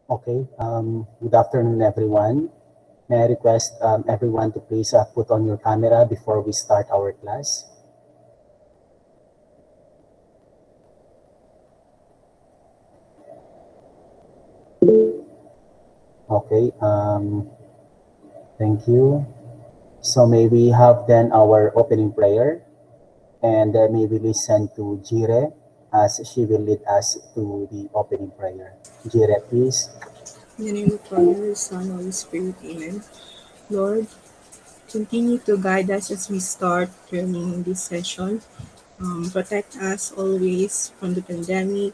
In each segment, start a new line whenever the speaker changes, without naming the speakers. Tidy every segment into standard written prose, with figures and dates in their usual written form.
Okay, good afternoon, everyone. May I request everyone to please put on your camera before we start our class. Okay, thank you. So may we have then our opening prayer, and may we listen to Jire as she will lead us to the opening prayer. Jire, please.
In the name of the Father, the Son, Holy Spirit, Amen. Lord, continue to guide us as we start during this session. Protect us always from the pandemic.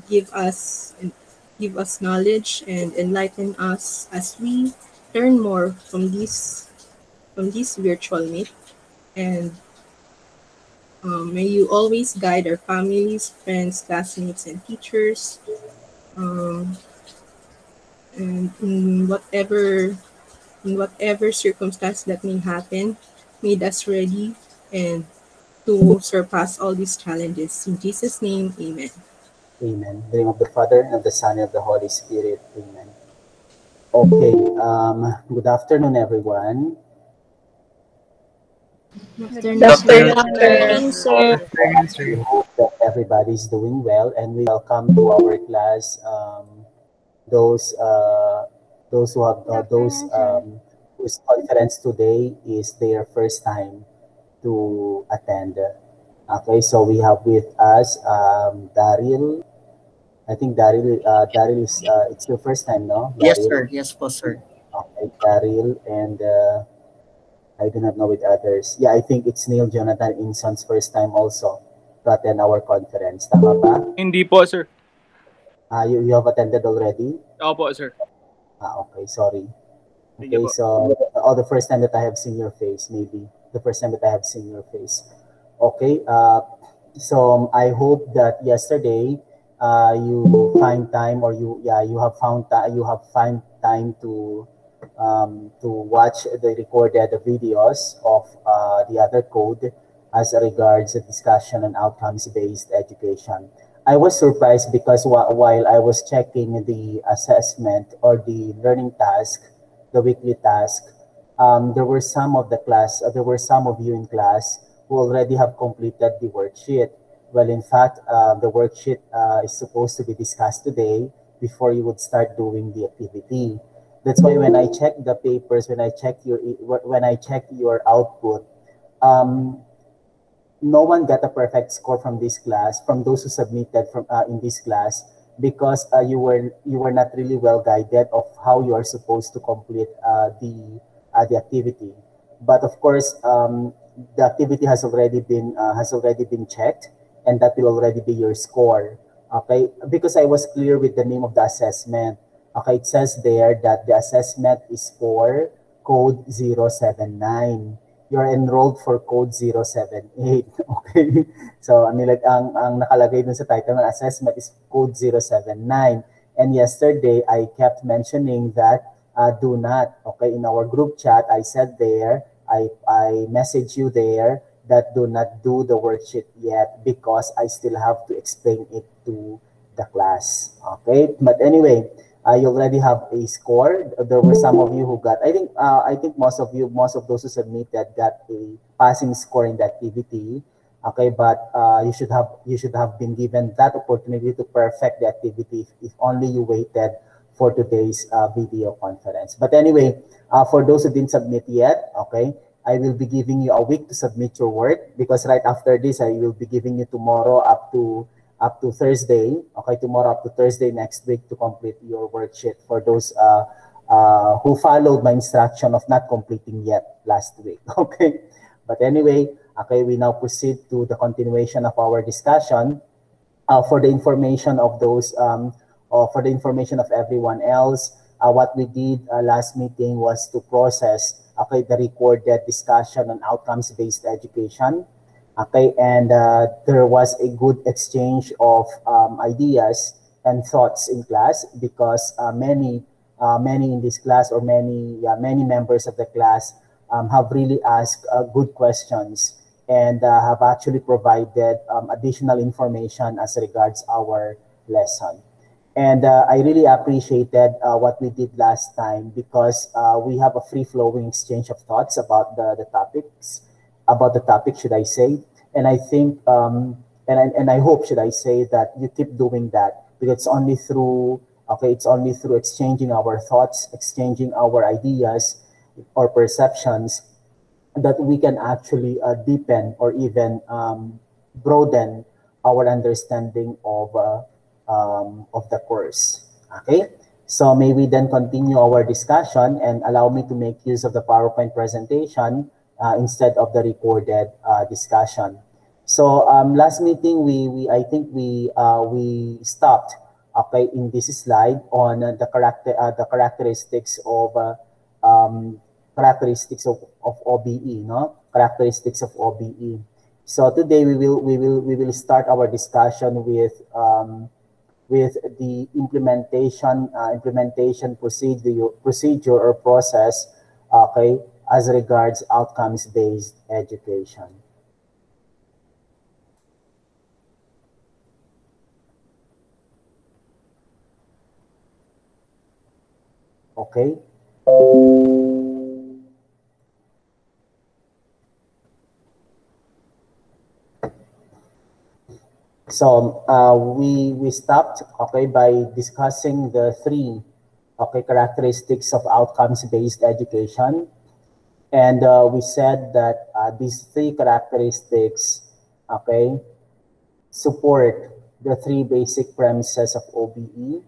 Give us knowledge and enlighten us as we learn more from this virtual meet. And may you always guide our families, friends, classmates, and teachers. Um, and in whatever circumstance that may happen, made us ready and to surpass all these challenges. In Jesus' name, amen.
Amen. In the name of the Father, and of the Son, and of the Holy Spirit. Amen. Okay, good afternoon, everyone.
Good afternoon, sir.
We hope that everybody's doing well, and we welcome to our class those whose conference today is their first time to attend. Okay, so we have with us Daryl. I think Daryl is it's your first time, no?
Yes,
Daryl?
sir. Yes, po, sir.
Okay, Daryl, and I do not know with others. Yeah, I think it's Neil Jonathan Inson's first time also to attend our conference. Tama ba?
Hindi po, sir.
You have attended already?
Opo, sir.
Okay, sorry.
Sige
Okay,
po.
so the first time that I have seen your face, maybe. The first time that I have seen your face. Okay, so I hope that yesterday you find time, or you have found find time to watch the recorded videos of the other code as regards the discussion on outcomes-based education. I was surprised because while I was checking the assessment or the learning task, the weekly task, there were some of you in class who already have completed the worksheet. Well, in fact, the worksheet is supposed to be discussed today before you would start doing the activity. That's why when I checked the papers, when I checked your output, um, no one got a perfect score from this class, from those who submitted from in this class, because you were not really well guided of how you are supposed to complete the activity. But of course, the activity has already been checked, and that will already be your score. Okay, because I was clear with the name of the assessment. Okay, it says there that the assessment is for code 079. You're enrolled for code 078. Okay? So, ang nakalagay dun sa title ng assessment is code 079. And yesterday, I kept mentioning that do not. Okay? In our group chat, I said there, I messaged you there that do not do the worksheet yet because I still have to explain it to the class. Okay? But anyway, you already have a score. There were some of you who got, I think most of those who submitted got a passing score in the activity. Okay, but you should have been given that opportunity to perfect the activity if only you waited for today's video conference. But anyway, for those who didn't submit yet, okay, I will be giving you a week to submit your work, because right after this, I will be giving you tomorrow up to Thursday, okay, tomorrow up to Thursday next week to complete your worksheet for those who followed my instruction of not completing yet last week, okay? But anyway, okay, we now proceed to the continuation of our discussion. For the information of those, or for the information of everyone else, what we did last meeting was to process, okay, the recorded discussion on outcomes-based education. Okay, and there was a good exchange of ideas and thoughts in class, because many in this class, or many members of the class have really asked good questions, and have actually provided additional information as regards our lesson. And I really appreciated what we did last time because we have a free-flowing exchange of thoughts about the topics, about the topic, should I say. And I think, and I hope, should I say, that you keep doing that because it's only through, okay, it's only through exchanging our thoughts, exchanging our ideas or perceptions that we can actually deepen or even broaden our understanding of the course. Okay, so may we then continue our discussion and allow me to make use of the PowerPoint presentation instead of the recorded discussion. So last meeting we I think we stopped, okay, in this slide on the characteristics of OBE, no? Characteristics of OBE. So today we will start our discussion with the implementation procedure or process, okay, as regards outcomes-based education. Okay. So we stopped, okay, by discussing the three, okay, characteristics of outcomes-based education, and we said that these three characteristics, okay, support the three basic premises of OBE.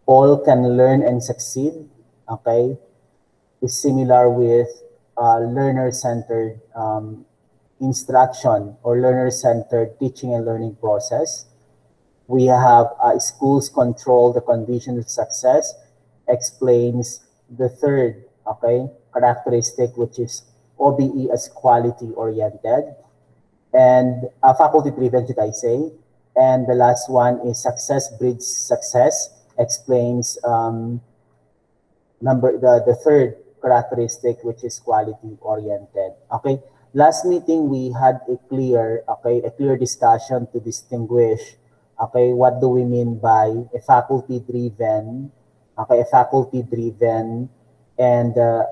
All can learn and succeed, okay, is similar with learner-centered instruction or learner-centered teaching and learning process. We have schools control the conditions of success, explains the third, okay, characteristic, which is OBE as quality-oriented and faculty-driven, should I say. And the last one is success breeds success, explains the third characteristic, which is quality-oriented. Okay. Last meeting we had a clear discussion to distinguish, okay, what do we mean by a faculty-driven, okay, a faculty-driven and a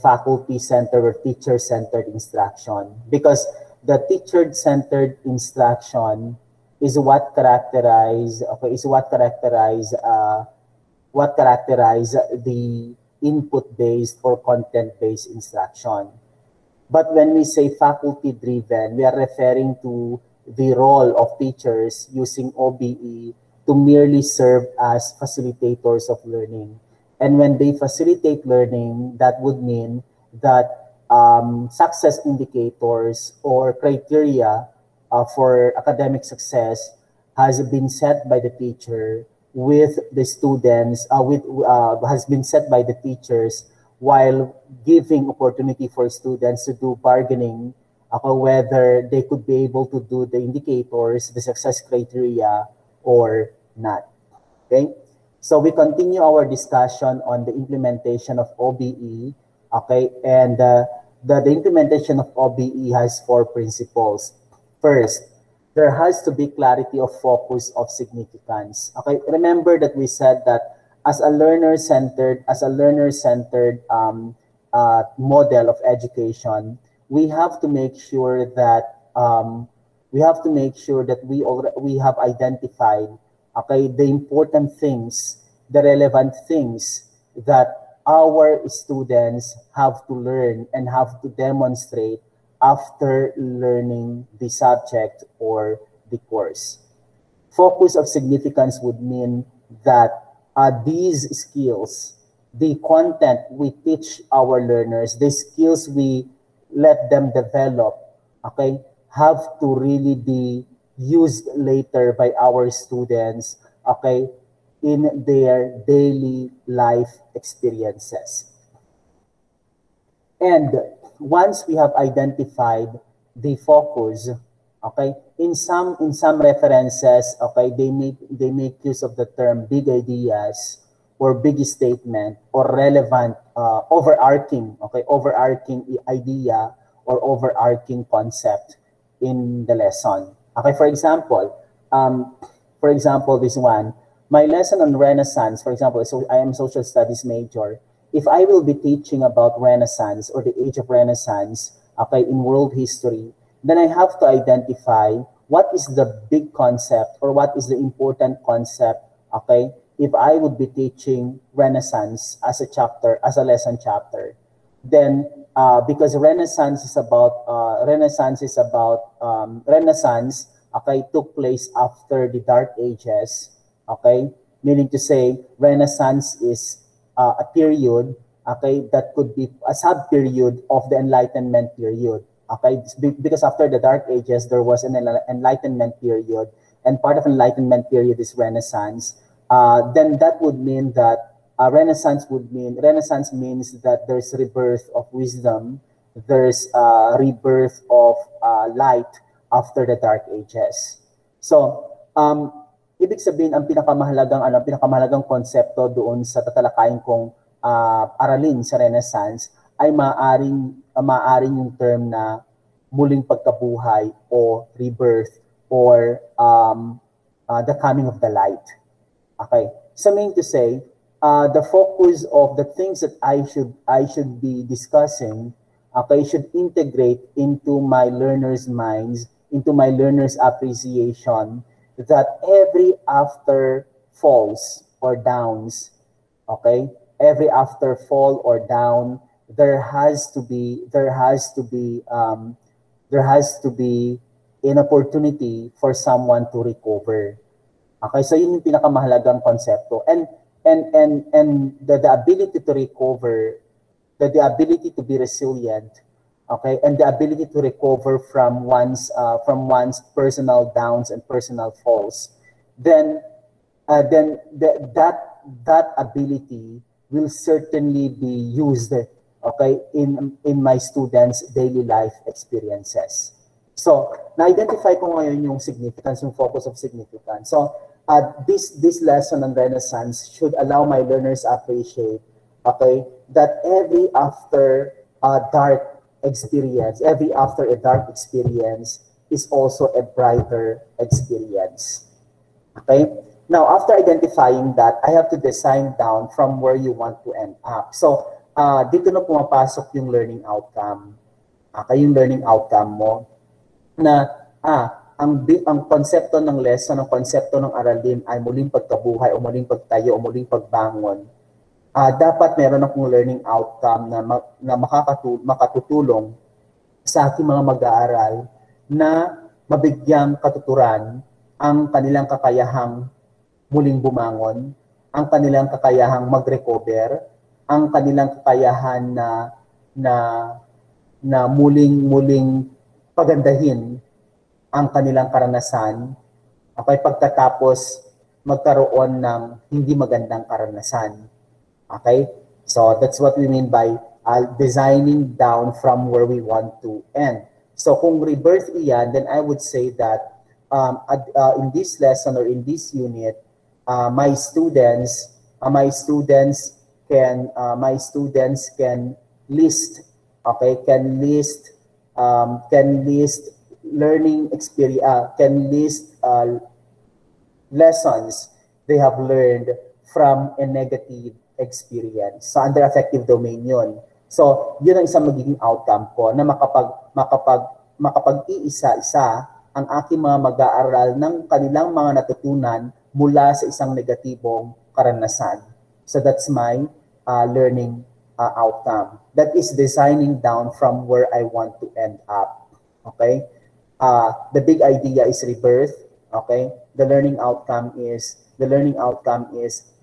faculty-centered or teacher-centered instruction, because the teacher-centered instruction is what characterize, okay, is what characterize the input-based or content-based instruction. But when we say faculty-driven, we are referring to the role of teachers using OBE to merely serve as facilitators of learning. And when they facilitate learning, that would mean that success indicators or criteria for academic success has been set by the teacher with the students, has been set by the teachers while giving opportunity for students to do bargaining whether they could be able to do the indicators, the success criteria, or not. Okay, so we continue our discussion on the implementation of OBE. Okay, and the implementation of OBE has 4 principles. First, there has to be clarity of focus of significance. Okay, remember that we said that as a learner-centered model of education, we have to make sure that we have identified, okay, the important things, the relevant things that our students have to learn and have to demonstrate after learning the subject or the course. Focus of significance would mean that these skills, the content we teach our learners, the skills we let them develop, okay, have to really be used later by our students, okay, in their daily life experiences. And once we have identified the focus, okay, in some references, okay, they make use of the term big ideas or big statement or relevant overarching idea or overarching concept in the lesson. Okay, for example, For example, this one, my lesson on Renaissance, for example, so I am social studies major. If I will be teaching about Renaissance or the age of Renaissance, okay, in world history, then I have to identify what is the big concept or what is the important concept, okay, if I would be teaching Renaissance as a chapter, as a lesson chapter. Then, because Renaissance, okay, took place after the Dark Ages, okay, meaning to say Renaissance is a period, okay, that could be a sub-period of the Enlightenment period, okay, because after the Dark Ages there was an Enlightenment period, and part of Enlightenment period is Renaissance. Then that would mean that Renaissance means that there's rebirth of wisdom, there's rebirth of light after the Dark Ages. So, ibig sabihin ang pinakamahalagang konsepto doon sa tatalakayin kong aralin sa Renaissance ay maaring yung term na muling pagkabuhay o rebirth or the coming of the light. Okay, so meaning to say, the focus of the things that I should be discussing, okay, should integrate into my learners' minds, into my learners' appreciation, that every after falls or downs, okay, every after fall or down, there has to be an opportunity for someone to recover. Okay, so yun yung pinakamahalagang konsepto. And the ability to recover, the ability to be resilient, okay, and the ability to recover from one's personal downs and personal falls, then that ability will certainly be used, okay, in my students' daily life experiences. So, na-identify ko ngayon yung significance, yung focus of significance. So, this lesson on Renaissance should allow my learners appreciate, okay, that every after a dark experience is also a brighter experience. Okay? Now, after identifying that, I have to design down from where you want to end up. So, dito na pumapasok yung learning outcome. Okay, yung learning outcome mo na ang konsepto ng lesson, ang konsepto ng aralin ay muling pagkabuhay o muling pagtayo o muling pagbangon. Dapat meron akong learning outcome na makatutulong sa aking mga mag-aaral na mabigyang katuturan ang kanilang kakayahang muling bumangon, ang kanilang kakayahang mag-recover, ang kanilang kakayahan na muling pagandahin ang kanilang karanasan, okay, pagkatapos magkaroon ng hindi magandang karanasan. Okay? So that's what we mean by designing down from where we want to end. So kung rebirth iyan, then I would say that in this lesson or in this unit, my students can list, okay, can list learning experience, can list lessons they have learned from a negative experience. So under affective domain yun. So yun ang isang magiging outcome ko, na makapag-iisa-isa ang aking mga mag-aaral ng kanilang mga natutunan mula sa isang negatibong karanasan. So that's my learning outcome. That is designing down from where I want to end up. Okay? The big idea is rebirth. Okay? The learning outcome is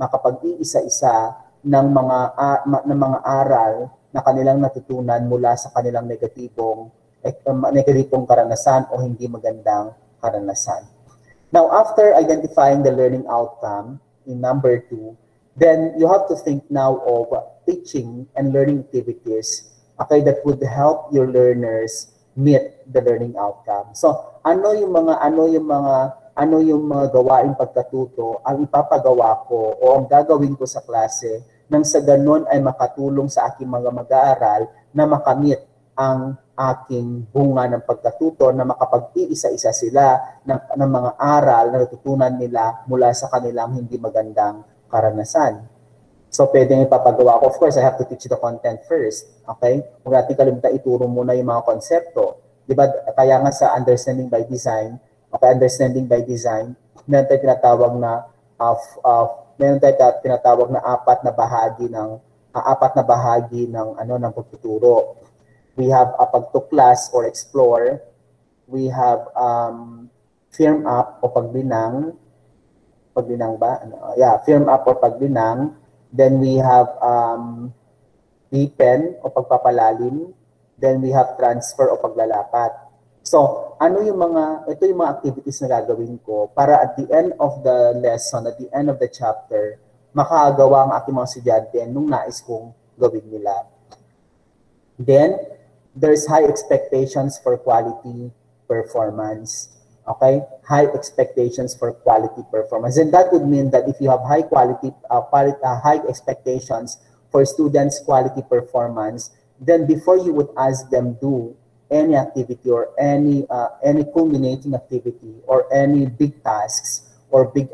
makapag-iisa-isa ng mga aral na kanilang natutunan mula sa kanilang negatibong karanasan o hindi magandang karanasan. Now, after identifying the learning outcome in number 2, then you have to think now of teaching and learning activities, okay, that would help your learners meet the learning outcome. So, ano yung mga gawaing pagkatuto ang ipapagawa ko o ang gagawin ko sa klase nang sa ganun ay makatulong sa aking mga mag-aaral na makamit ang aking bunga ng pagkatuto na makapag-iisa-isa sila ng mga aral na natutunan nila mula sa kanilang hindi magandang karanasan. So, pwedeng ipapagawa ko. Of course, I have to teach the content first. Okay? Huwag natin kalimutan ituro muna yung mga konsepto. Diba? Kaya nga sa understanding by design, understanding by design, meron tayong tinatawag na apat na bahagi ng pagtuturo. We have pagtuklas or explore. We have firm up o paglinang. Paglinang ba? Firm up o paglinang. Then we have deepen o pagpapalalim. Then we have transfer o paglalapat. So, ito yung mga activities na gagawin ko para at the end of the lesson, at the end of the chapter, makagawa ang aking mga estudyante nung nais kong gawin nila. Then, there's high expectations for quality performance. Okay? High expectations for quality performance. And that would mean that if you have high expectations for students' quality performance, then before you would ask them do any activity or any culminating activity or any big tasks or big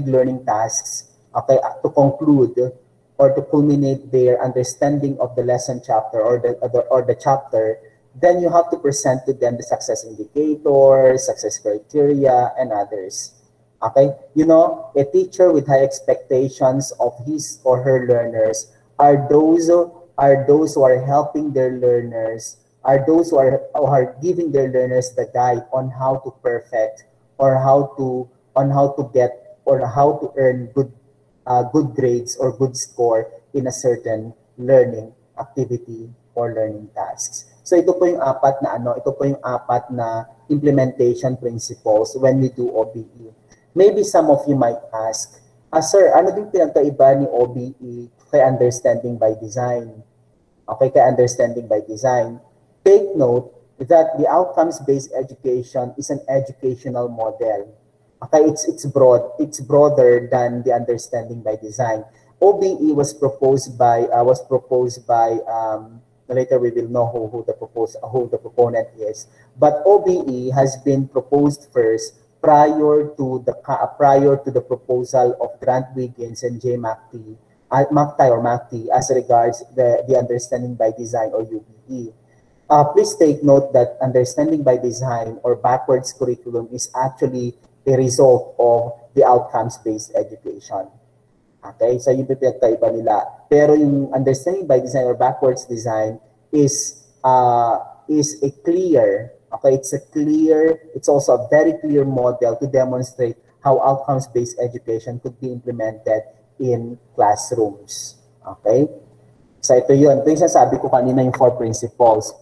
learning tasks, okay, to conclude or to culminate their understanding of the lesson chapter or the chapter, then you have to present to them the success indicators, success criteria, and others. Okay? You know, a teacher with high expectations of his or her learners are those who are helping their learners, are those who are giving their learners the guide on how to perfect or how to get or how to earn good grades or good score in a certain learning activity or learning tasks. So ito po yung apat na implementation principles when we do OBE. Maybe some of you might ask, sir, ano din pinagkaiba ni OBE kay understanding by design? Okay, kay understanding by design. Take note that the outcomes-based education is an educational model. Okay, it's broader than the understanding by design. OBE was proposed by later we will know who the proponent is. But OBE has been proposed first prior to the proposal of Grant Wiggins and J. McTie as regards the understanding by design or UBE. Please take note that understanding by design or backwards curriculum is actually a result of the outcomes-based education. Okay, so yung pinagkaiba nila. Pero yung understanding by design or backwards design is a clear, okay, it's also a very clear model to demonstrate how outcomes-based education could be implemented in classrooms. Okay? So ito yun. Ito yung sasabi ko kanina yung 4 principles.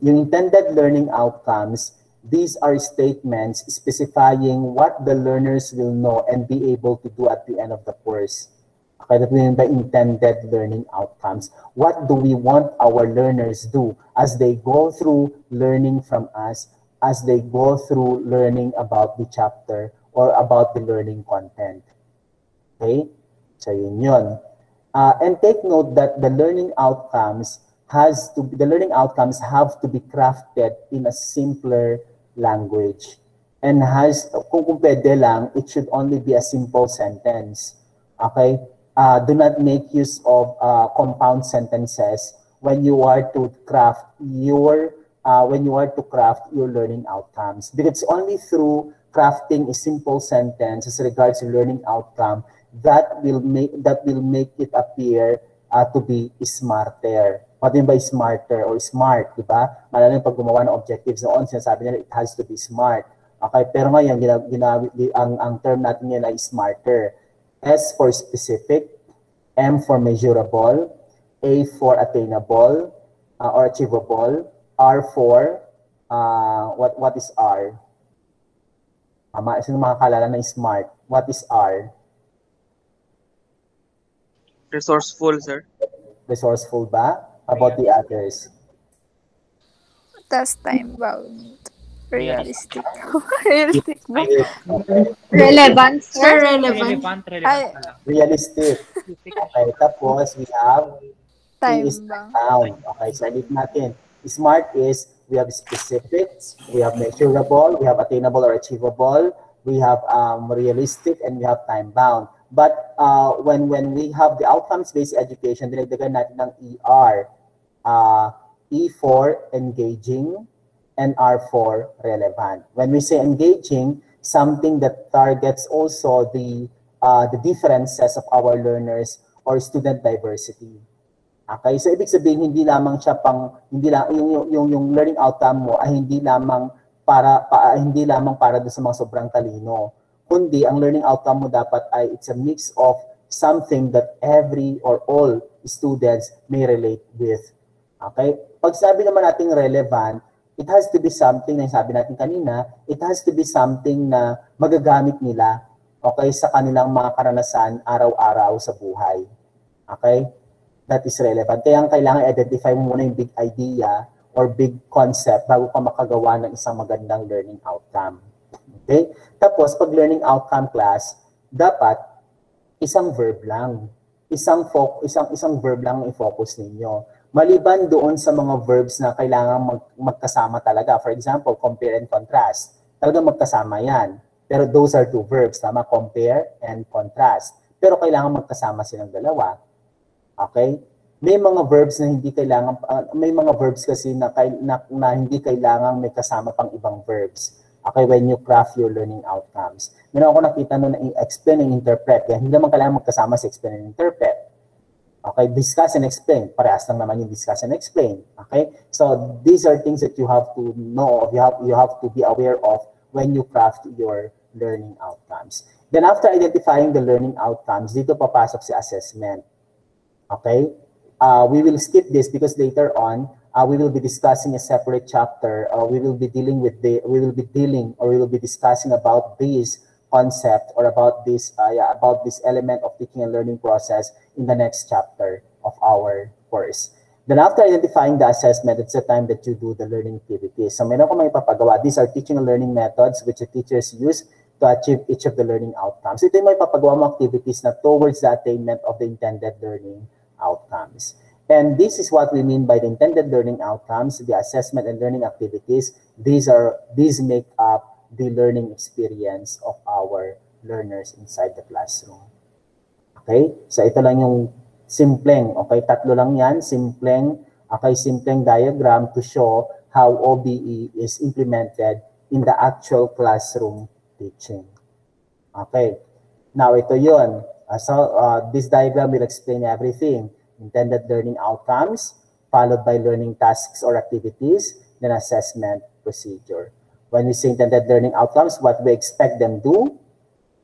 Yung intended learning outcomes, these are statements specifying what the learners will know and be able to do at the end of the course. Okay, that means the intended learning outcomes. What do we want our learners do as they go through learning from us, as they go through learning about the chapter or about the learning content? Okay, so yun. And take note that the learning outcomes have to be crafted in a simpler language. And kung pwede lang, it should only be a simple sentence. Okay? Do not make use of compound sentences when you are to craft your learning outcomes. Because it's only through crafting a simple sentence as regards to learning outcome that will make it appear to be smarter. What do you mean by smarter or smart, di ba? Malalang pag gumawa ng objectives noon, sinasabi nila it has to be smart. Okay, pero ngayon ang term natin yan ay smarter. S for specific, M for measurable, A for attainable or achievable, R for what is R? Sino makakalala ng smart? What is R?
Resourceful, sir.
Resourceful ba? How about the others?
Tas time bound. Realistic. Realistic ba?
Relevant, sir.
Sir, relevant.
Ay,
Realistic. Okay, tapos we have
time
is
bound.
bound. Okay, so ulit natin. SMART is we have specific, we have measurable, we have attainable or achievable, we have realistic, and we have time-bound. But when we have the outcomes-based education, dinagdagan natin ng ER. E for engaging, and R for relevant. When we say engaging, something that targets also the differences of our learners or student diversity. Okay, so ibig sabihin hindi lamang siya hindi lang yung learning outcome mo ay hindi lamang para do sa mga sobrang talino, kundi ang learning outcome mo dapat ay it's a mix of something that every or all students may relate with. Okay? Pag sabi naman natin relevant, it has to be something na sabi natin kanina, it has to be something na magagamit nila, okay, sa kanilang mga karanasan araw-araw sa buhay. Okay? That is relevant. Kaya ang kailangan identify mo muna yung big idea or big concept bago ka makagawa ng isang magandang learning outcome. Okay? Tapos, pag learning outcome class, dapat isang verb lang. Isang verb lang ang i-focus ninyo. Maliban doon sa mga verbs na kailangan magkasama talaga. For example, compare and contrast. Talagang magkasama yan. Pero those are two verbs, tama? Compare and contrast. Pero kailangan magkasama silang dalawa. Okay? May mga verbs na hindi kailangan, may mga verbs kasi na hindi kailangan may kasama pang ibang verbs. Okay, when you craft your learning outcomes. Meron ako nakita noon na explain and interpret. Kaya hindi naman kailangan magkasama sa explain and interpret. Okay, discuss and explain. Parehas lang naman yung discuss and explain. Okay, so these are things that you have to know, you have to be aware of when you craft your learning outcomes. Then after identifying the learning outcomes, dito papasok si assessment. Okay, we will skip this because later on we will be discussing a separate chapter. We will be discussing about this concept or about this element of teaching and learning process in the next chapter of our course. Then after identifying the assessment, it's the time that you do the learning activities. So meron ko may papagawa. These are teaching and learning methods which the teachers use to achieve each of the learning outcomes. Ito yung may papagawa mo activities na towards the attainment of the intended learning outcomes. And this is what we mean by the intended learning outcomes, the assessment and learning activities. These make up the learning experience of our learners inside the classroom. Okay? So ito lang yung simpleng, okay, tatlo lang yan, simpleng diagram to show how OBE is implemented in the actual classroom teaching. Okay. Now ito yun. This diagram will explain everything. Intended learning outcomes, followed by learning tasks or activities, then assessment procedure. When we say intended learning outcomes, what we expect them to do.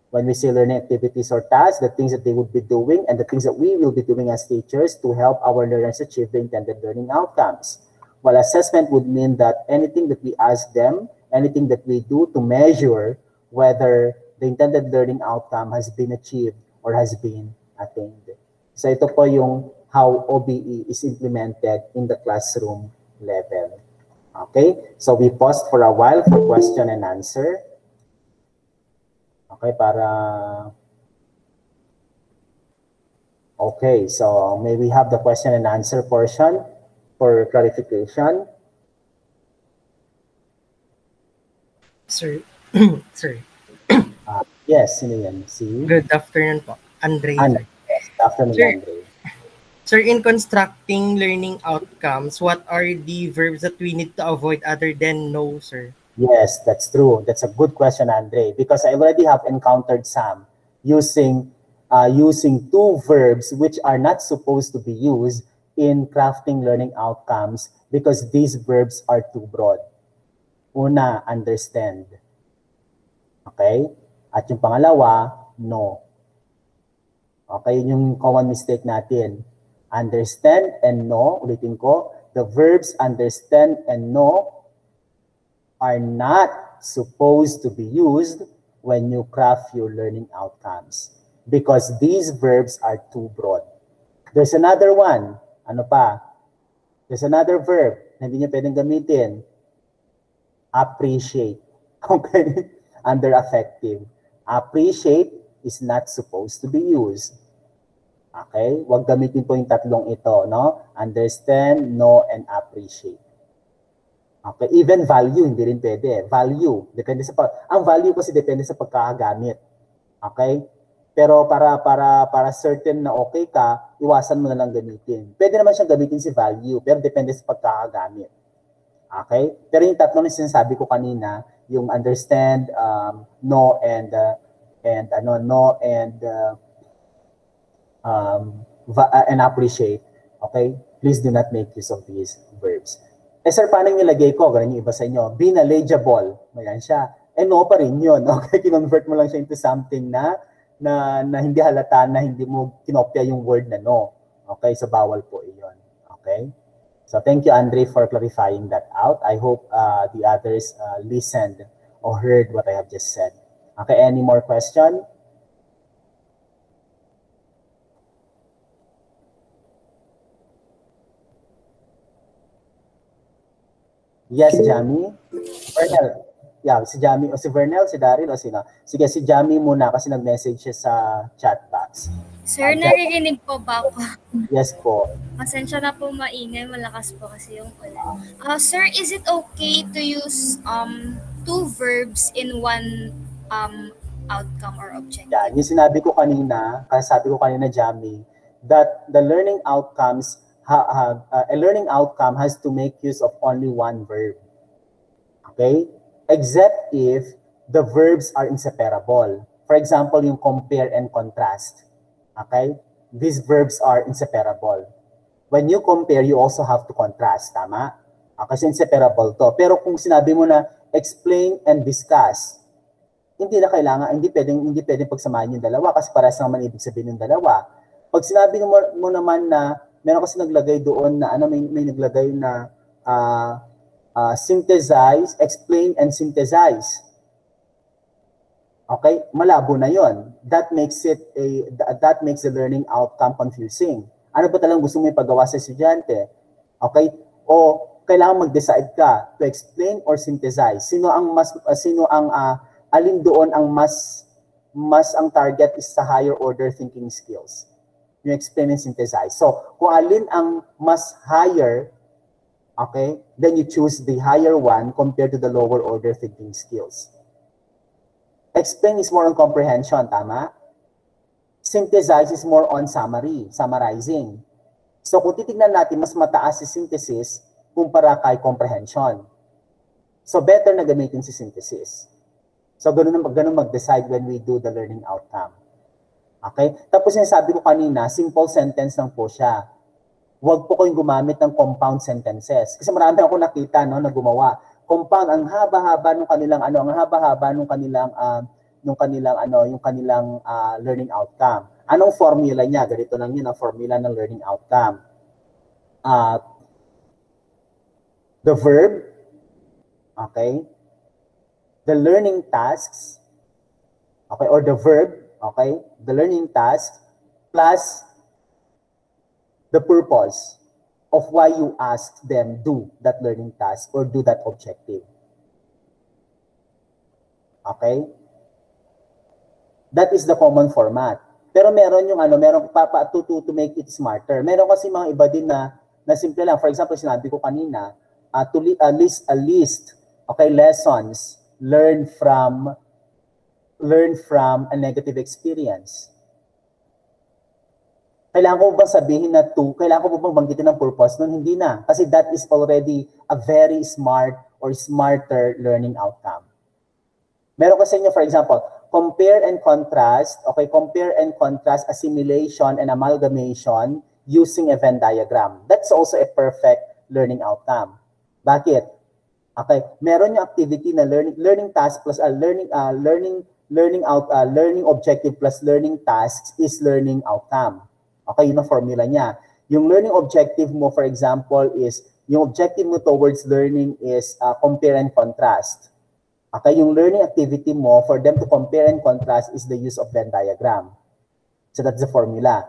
When we say learning activities or tasks, the things that they would be doing and the things that we will be doing as teachers to help our learners achieve the intended learning outcomes. While assessment would mean that anything that we ask them, anything that we do to measure whether the intended learning outcome has been achieved or has been attained. So ito po yung how OBE is implemented in the classroom level. Okay, so we paused for a while for question and answer. Okay, okay, so may we have the question and answer portion for clarification?
Sir, sir.
Yes, sino yan? Si?
Good afternoon po. Andre.
Yes, good afternoon,
Sir.
Andre.
Sir, in constructing learning outcomes, what are the verbs that we need to avoid other than no, sir?
Yes, that's true. That's a good question, Andre, because I already have encountered some using two verbs which are not supposed to be used in crafting learning outcomes because these verbs are too broad. Una, understand. Okay? At yung pangalawa, no. Okay, yun yung common mistake natin. Understand and know, ulitin ko, the verbs understand and know are not supposed to be used when you craft your learning outcomes because these verbs are too broad. There's another one. Ano pa? There's another verb na hindi nyo pwedeng gamitin. Appreciate. Okay? Under affective. Appreciate is not supposed to be used. Okay? Huwag gamitin po yung tatlong ito, no? Understand, know, and appreciate. Okay, even value, hindi rin pwede. Value, depende sa ang value kasi depende sa pagkakagamit. Okay? Pero para certain na okay ka, iwasan mo na lang gamitin. Pwede naman siyang gamitin si value, pero depende sa pagkakagamit. Okay? Pero yung tatlo na sinasabi ko kanina, yung understand, know and appreciate. Okay? Please do not make use of these verbs. Eh sir, paano nilagay ko? Ganun yung iba sa inyo. Be knowledgeable. Mayan siya. Eh no pa rin yun. Okay? Kinonvert mo lang siya into something na hindi halata, na hindi mo kinopya yung word na no. Okay? So bawal po iyon. Okay? So thank you, Andre, for clarifying that out. I hope the others listened or heard what I have just said. Okay, any more question? Yes, Jamie. Vernel. Yeah, si Jamie o si Vernel, si Daryl o sino? Sige, si Jamie muna kasi nag-message siya sa chat box.
Sir, naririnig po ba ako?
Yes po.
Pasensya na po maingay, malakas po kasi yung ulan. Sir, is it okay to use two verbs in one outcome or objective?
Yeah, yung sinabi ko kanina, Jamie, that the learning outcomes, a learning outcome has to make use of only one verb. Okay? Except if the verbs are inseparable. For example, yung compare and contrast. Okay? These verbs are inseparable. When you compare, you also have to contrast. Tama? Kasi inseparable to. Pero kung sinabi mo na explain and discuss, hindi na kailangan, hindi pwedeng pagsamahin yung dalawa kasi parehas naman ibig sabihin yung dalawa. Pag sinabi mo naman na, meron kasi naglagay doon na, may naglagay na synthesize, explain, and synthesize. Okay? Malabo na yon. That makes the learning outcome confusing. Ano ba talagang gusto mo ipagawa sa estudyante? Okay? O kailangan mag-decide ka to explain or synthesize. Alin doon ang ang target is sa higher order thinking skills. Yung explain and synthesize. So, kung alin ang mas higher, okay, then you choose the higher one compared to the lower order thinking skills. Explain is more on comprehension, tama? Synthesize is more on summarizing. So kung titignan natin, mas mataas si synthesis kumpara kay comprehension. So better na gamitin si synthesis. So ganun mag-decide when we do the learning outcome. Okay? Tapos yung sabi ko kanina, simple sentence lang po siya. Huwag po kayong gumamit ng compound sentences. Kasi marami ako nakita na gumawa. Compound, ang haba-haba nung kanilang learning outcome. Anong formula niya? Ganito lang yun ang formula ng learning outcome. The verb, okay? The learning tasks, okay, or the verb, okay? The learning task plus the purpose of why you ask them do that learning task or do that objective. Okay? That is the common format. Pero meron yung to make it smarter. Meron kasi mga iba din na simple lang. For example, sinabi ko kanina, to list a list, okay, lessons learn from a negative experience. Kailangan ko bang sabihin na kailangan ko bang banggitin ng purpose nun? Hindi na. Kasi that is already a very smart or smarter learning outcome. Meron kasi inyo, for example, compare and contrast, okay, compare and contrast assimilation and amalgamation using a Venn diagram. That's also a perfect learning outcome. Bakit? Okay, meron yung activity na learning task plus learning objective plus learning tasks is learning outcome. Okay, yun ang formula niya. Yung learning objective mo, for example, is, yung objective mo towards learning is compare and contrast. Okay, yung learning activity mo, for them to compare and contrast is the use of Venn diagram. So that's the formula.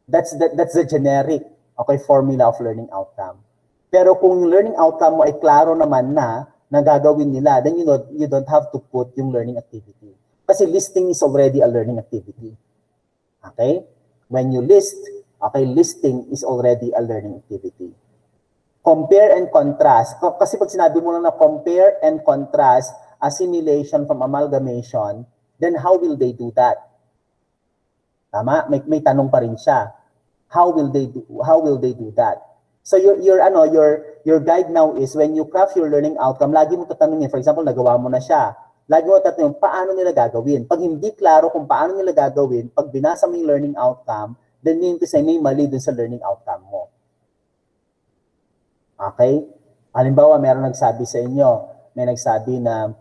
That's the generic, okay, formula of learning outcome. Pero kung yung learning outcome mo ay klaro naman na gagawin nila, then you don't have to put yung learning activity. Kasi listing is already a learning activity. Okay? When you list, okay, listing is already a learning activity. compare and contrast. Kasi pag sinabi mo lang na compare and contrast, assimilation from amalgamation, then how will they do that? Tama? May tanong pa rin siya. How will they do that? So your guide now is when you craft your learning outcome, lagi mo tatanungin, for example, nagawa mo na siya. Lagi mo tatanungin, paano nila gagawin? Pag hindi klaro kung paano nila gagawin, pag binasa mo yung learning outcome, then mean to say may mali dun sa learning outcome mo. Okay? Halimbawa, meron nagsabi sa inyo, may nagsabi na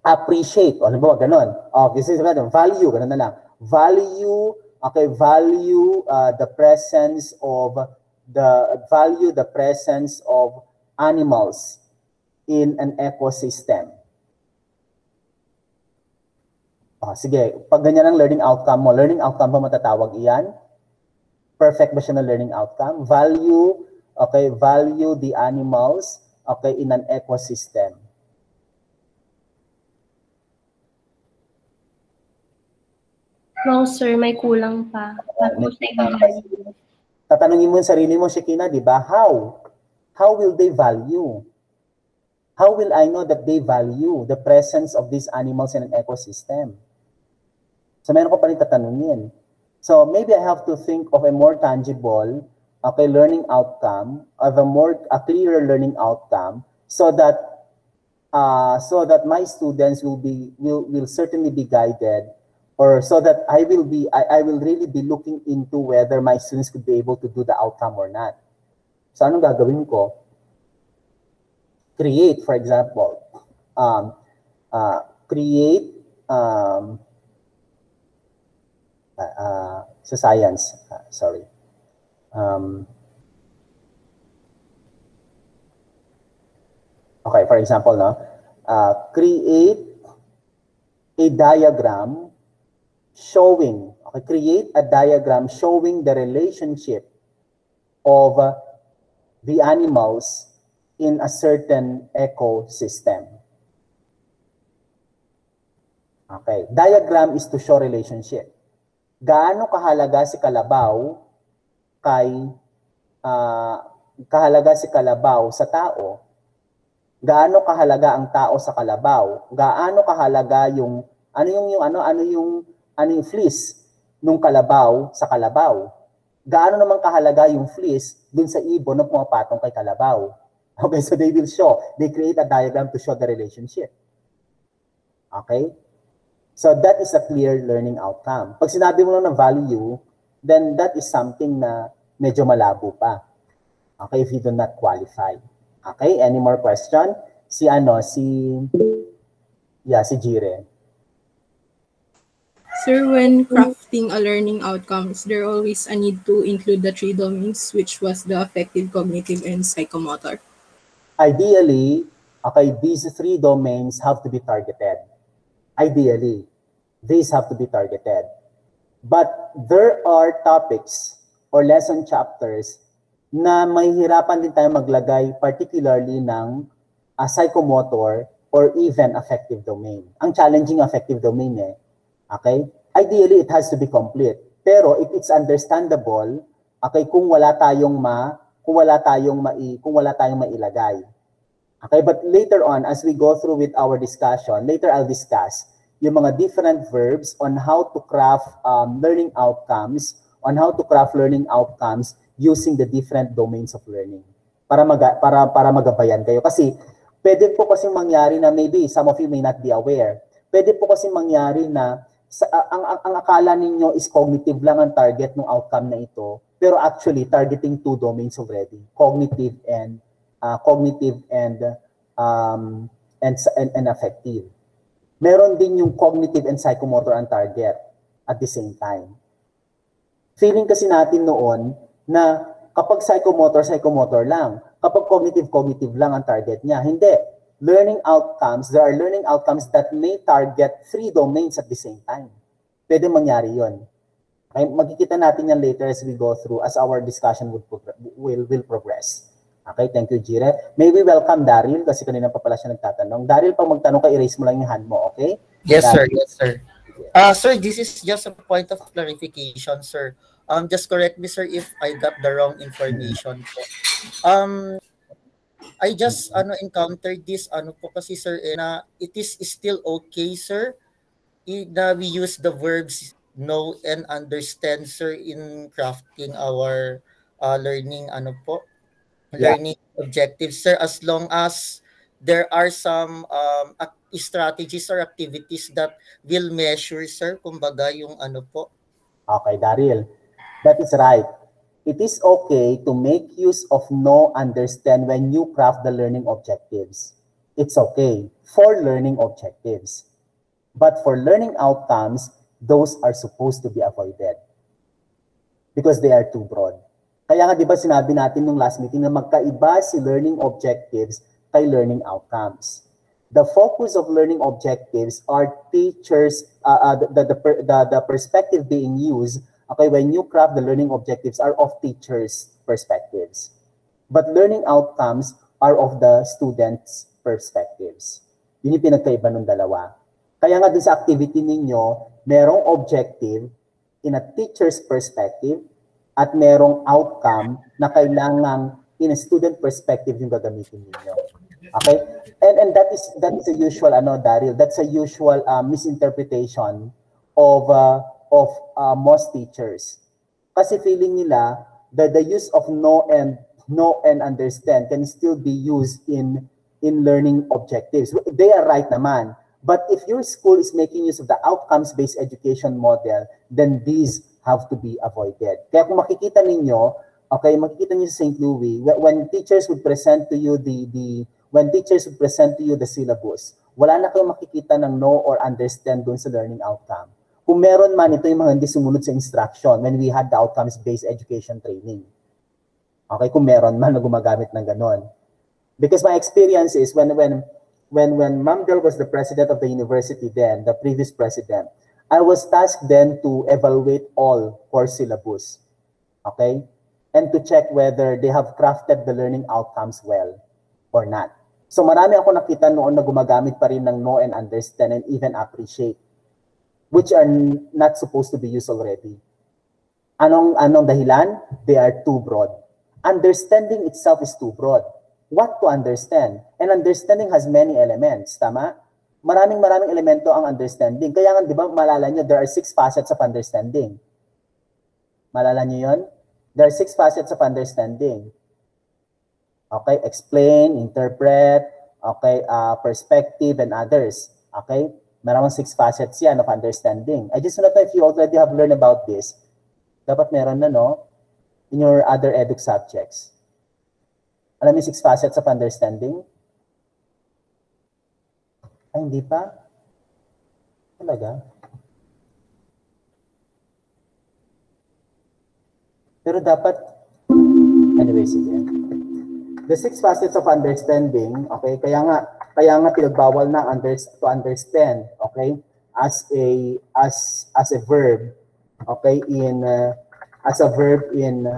appreciate. O, halimbawa, ganun. Oh, this is value, ganun na lang. Value, okay, value the presence of the presence of animals in an ecosystem. Oh, sige, pag ganyan ang learning outcome mo, learning outcome ba matatawag iyan? Perfect ba siya na learning outcome? Value, okay, value the animals, okay, in an ecosystem.
No, sir, may kulang pa.
Tatanungin mo yung sarili mo, Shekina, di ba? How? How will they value? How will I know that they value the presence of these animals in an ecosystem? So meron ko pa rin tatanungin. So maybe I have to think of a more tangible, okay, learning outcome, of a clearer learning outcome, so that my students will certainly be guided, or so that I will really be looking into whether my students could be able to do the outcome or not. So anong gagawin ko? Create, for example, sa science, sorry. Okay, for example, no, create a diagram showing, okay, create a diagram showing the relationship of the animals in a certain ecosystem. Okay, diagram is to show relationship. Gaano kahalaga si kalabaw sa tao? Gaano kahalaga ang tao sa kalabaw? Gaano kahalaga yung fleece nung kalabaw sa kalabaw? Gaano naman kahalaga yung fleece dun sa ibon na pumapatong kay kalabaw? Okay, so they create a diagram to show the relationship. Okay? So that is a clear learning outcome. Pag sinabi mo lang ng value, then that is something na medyo malabo pa. Okay, if you do not qualify. Okay, any more question? Si Jire.
Sir, when crafting a learning outcome, is there always a need to include the 3 domains, which was the affective, cognitive, and psychomotor?
Ideally, okay, these 3 domains have to be targeted. Ideally, these have to be targeted. But there are topics or lesson chapters na may hirapan din tayo maglagay, particularly ng psychomotor or even affective domain. Ang challenging affective domain eh. Okay? Ideally, it has to be complete. Pero it's understandable, okay, kung wala tayong mailagay. Okay, but later on, as we go through with our discussion, later I'll discuss yung mga different verbs on how to craft learning outcomes, using the different domains of learning. Para magabayan kayo. Kasi pwede po kasi mangyari na maybe some of you may not be aware. Pwede po kasi mangyari na ang akala ninyo is cognitive lang ang target ng outcome na ito, pero actually targeting 2 domains already, cognitive and affective. Meron din yung cognitive and psychomotor ang target at the same time. Feeling kasi natin noon na kapag psychomotor lang. Kapag cognitive lang ang target niya. Hindi. There are learning outcomes that may target 3 domains at the same time. Pwede mangyari yun. Okay? Magkikita natin yan later as we go through, as our discussion will progress. Okay, thank you, Jire. May we welcome Daryl kasi kanina pa pala siya nagtatanong. Daryl, pag magtanong ka, erase mo lang yung hand mo, okay?
Yes,
Daryl.
sir. Yes, sir. Sir, this is just a point of clarification, sir. Just correct me, sir, if I got the wrong information. I just encountered this po kasi sir na it is still okay sir na we use the verbs know and understand sir in crafting our learning
Yeah.
learning objectives sir, as long as there are some strategies or activities that will measure sir kumbaga yung po.
Okay, Daryl. That is right. It is okay to make use of know, understand when you craft the learning objectives. It's okay for learning objectives. But for learning outcomes, those are supposed to be avoided because they are too broad. Kaya nga, di ba sinabi natin nung last meeting na magkaiba si learning objectives kay learning outcomes. The focus of learning objectives are teachers, the perspective being used, okay, when you craft the learning objectives are of teachers' perspectives. But learning outcomes are of the students' perspectives. Yun yung pinagkaiba ng dalawa. Kaya nga dun sa activity ninyo, merong objective in a teacher's perspective at merong outcome na kailangang in a student perspective yung gagamitin ninyo. Okay? And that is a usual Daryl, that's a usual misinterpretation of most teachers. Kasi feeling nila that the use of know and understand can still be used in learning objectives. They are right naman. But if your school is making use of the outcomes-based education model, then these have to be avoided. Kaya kung makikita ninyo, okay, makikita niyo sa St. Louis, when teachers would present to you the syllabus, wala na kayong makikita ng know or understand dun sa learning outcome. Kung meron man, ito yung mga hindi sumunod sa instruction when we had the outcomes-based education training. Okay, kung meron man na gumagamit ng ganon. Because my experience is when Ma'am Girl was the president of the university then, the previous president, I was tasked then to evaluate all course syllabus, okay? And to check whether they have crafted the learning outcomes well or not. So marami ako nakita noon na gumagamit pa rin ng know and understand and even appreciate, which are not supposed to be used already. Anong dahilan? They are too broad. Understanding itself is too broad. What to understand? And understanding has many elements, tama? Maraming elemento ang understanding. Kaya nga, di ba, malala nyo, there are 6 facets of understanding. Malala nyo yun? There are 6 facets of understanding. Okay, explain, interpret, okay, perspective, and others. Okay, maraming 6 facets yan of understanding. I just want to know if you already have learned about this. Dapat meron na, no? In your other edu subjects. Alam mo 6 facets of understanding? Ay, hindi pa? Talaga? Pero dapat, anyway, sige. The 6 facets of understanding, okay, kaya nga pinagbawal na to understand, okay, as a verb, okay, as a verb in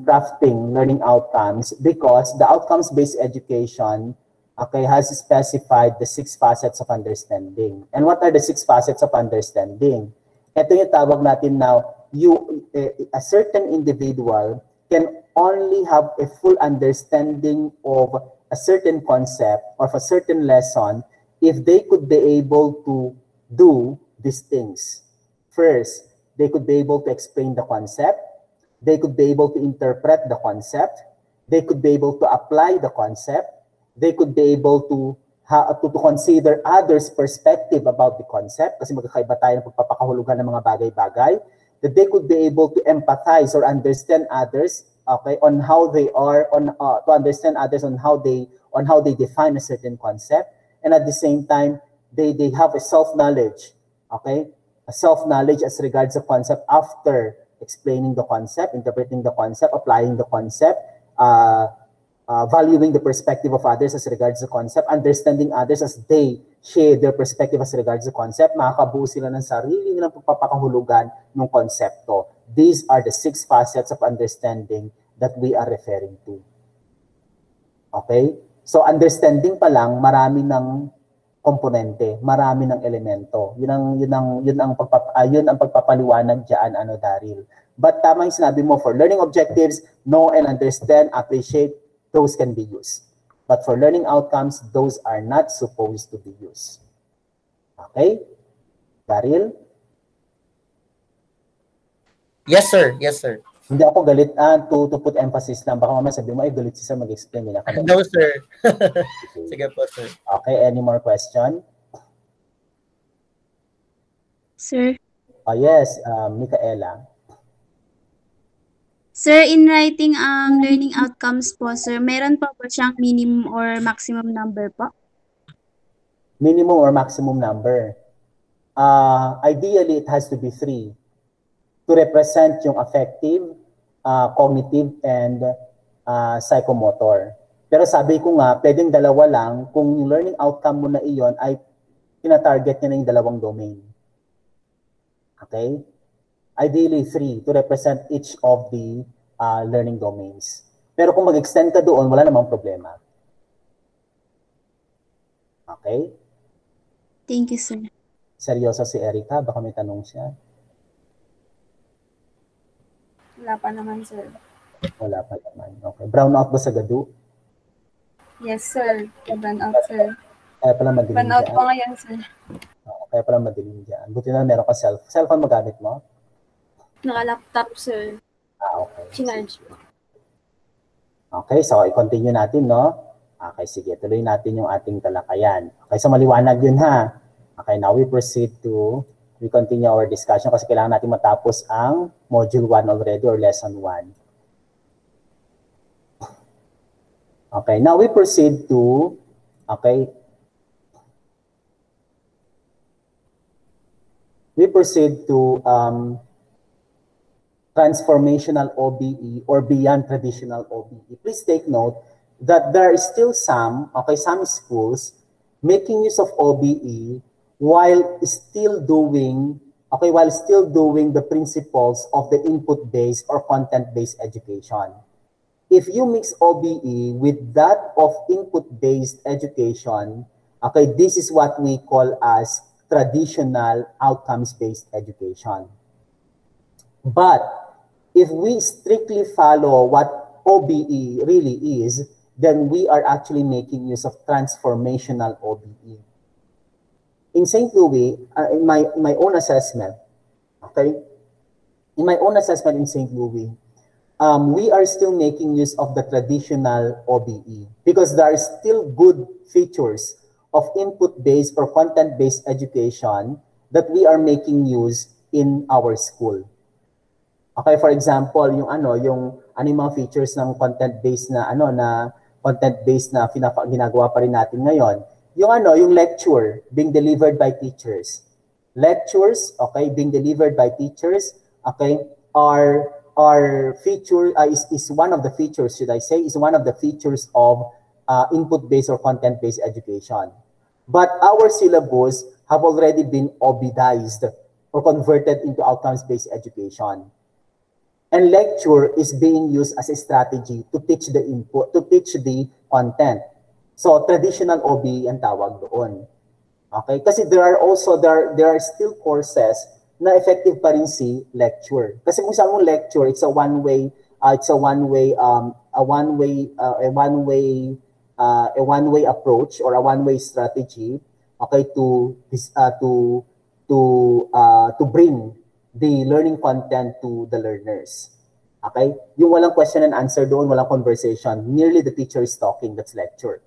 crafting learning outcomes, because the outcomes-based education, okay, has specified the 6 facets of understanding. And what are the 6 facets of understanding? Ito yung tawag natin now, a certain individual can only have a full understanding of a certain concept or of a certain lesson if they could be able to do these things. First, they could be able to explain the concept. They could be able to interpret the concept. They could be able to apply the concept. They could be able to consider others' perspective about the concept, kasi magkakaiba tayo ng pagpapakahulugan ng mga bagay-bagay. That they could be able to empathize or understand others, okay, on how they are, to understand others on how they define a certain concept, and at the same time they have a self-knowledge, okay, a self-knowledge as regards the concept after explaining the concept, interpreting the concept, applying the concept, valuing the perspective of others as regards the concept, understanding others as they share their perspective as regards the concept, makakabuo sila ng sarili nilang pagpapakahulugan ng konsepto. These are the 6 facets of understanding that we are referring to. Okay? So understanding pa lang, marami ng komponente, marami ng elemento. Yun ang pagpapaliwanag diyan, Daryl. But tama yung sinabi mo, for learning objectives, know and understand, appreciate, those can be used. But for learning outcomes, those are not supposed to be used. Okay? Daryl?
Yes, sir. Yes, sir.
Hindi ako galit to put emphasis lang. Baka mamaya sabi mo, ay galit siya mag-explain.
No, sir. Sige po, sir.
Okay, any more question?
Sir.
Oh, yes, Micaela.
Sir, in writing learning outcomes po, sir, meron pa ba siyang minimum or maximum number po?
Minimum or maximum number? Ideally, it has to be 3 to represent yung affective, cognitive, and psychomotor. Pero sabi ko nga, pwedeng 2 lang kung yung learning outcome mo na iyon ay tina-target niya na yung 2 domain. Okay? Ideally, 3 to represent each of the learning domains. Pero kung mag-extend ka doon, wala namang problema. Okay?
Thank you, sir.
Seryoso si Erica? Baka may tanong siya.
Wala pa naman, sir.
Wala pa naman. Okay. Brown out ba sa gadu?
Yes, sir. Burn out, sir.
Kaya pala madilim
Burn out
dyan.
pa ngayon, sir.
Kaya pala madilim dyan. Buti na meron ka cellphone magamit mo?
Naka-laptop, sir.
Okay.
Chinarge po.
Okay, so i-continue natin, no? Okay, sige. Tuloy natin yung ating talakayan. Okay, so maliwanag yun, ha? Okay, now we continue our discussion kasi kailangan natin matapos ang module 1 already or lesson 1. Okay, now we proceed to, okay, Transformational OBE or beyond traditional OBE. Please take note that there is still some schools making use of OBE while still doing the principles of the input-based or content-based education. If you mix OBE with that of input-based education, okay, this is what we call as traditional outcomes-based education. But if we strictly follow what OBE really is, then we are actually making use of transformational OBE. In St. Louis, in my own assessment, okay, in my own assessment in St. Louis, we are still making use of the traditional OBE because there are still good features of input-based or content-based education that we are making use in our school. Okay, for example, yung mga features ng content-based na ginagawa pa rin natin ngayon. Yung lecture being delivered by teachers. Lectures, okay, being delivered by teachers, okay, is one of the features, should I say, is one of the features of input-based or content-based education. But our syllabus have already been OBEized or converted into outcomes-based education. And lecture is being used as a strategy to teach the input, to teach the content. So traditional OBE ang tawag doon. Okay? Kasi there are still courses na effective pa rin si lecture. Kasi kung saan mo lecture, it's a one-way approach or a one-way strategy, okay, to bring the learning content to the learners. Okay? Yung walang question and answer doon, walang conversation, merely the teacher is talking, that's lecture.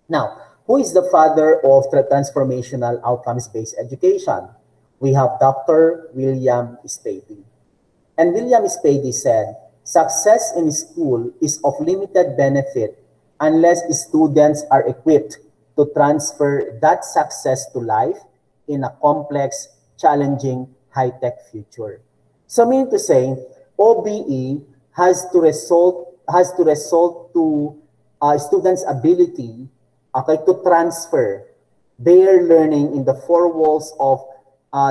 Now, who is the father of transformational outcomes-based education? We have Dr. William Spady. And William Spady said, success in school is of limited benefit unless students are equipped to transfer that success to life in a complex, challenging, high-tech future. So meaning to say, OBE has to result to students' ability, okay, to transfer their learning in the four walls of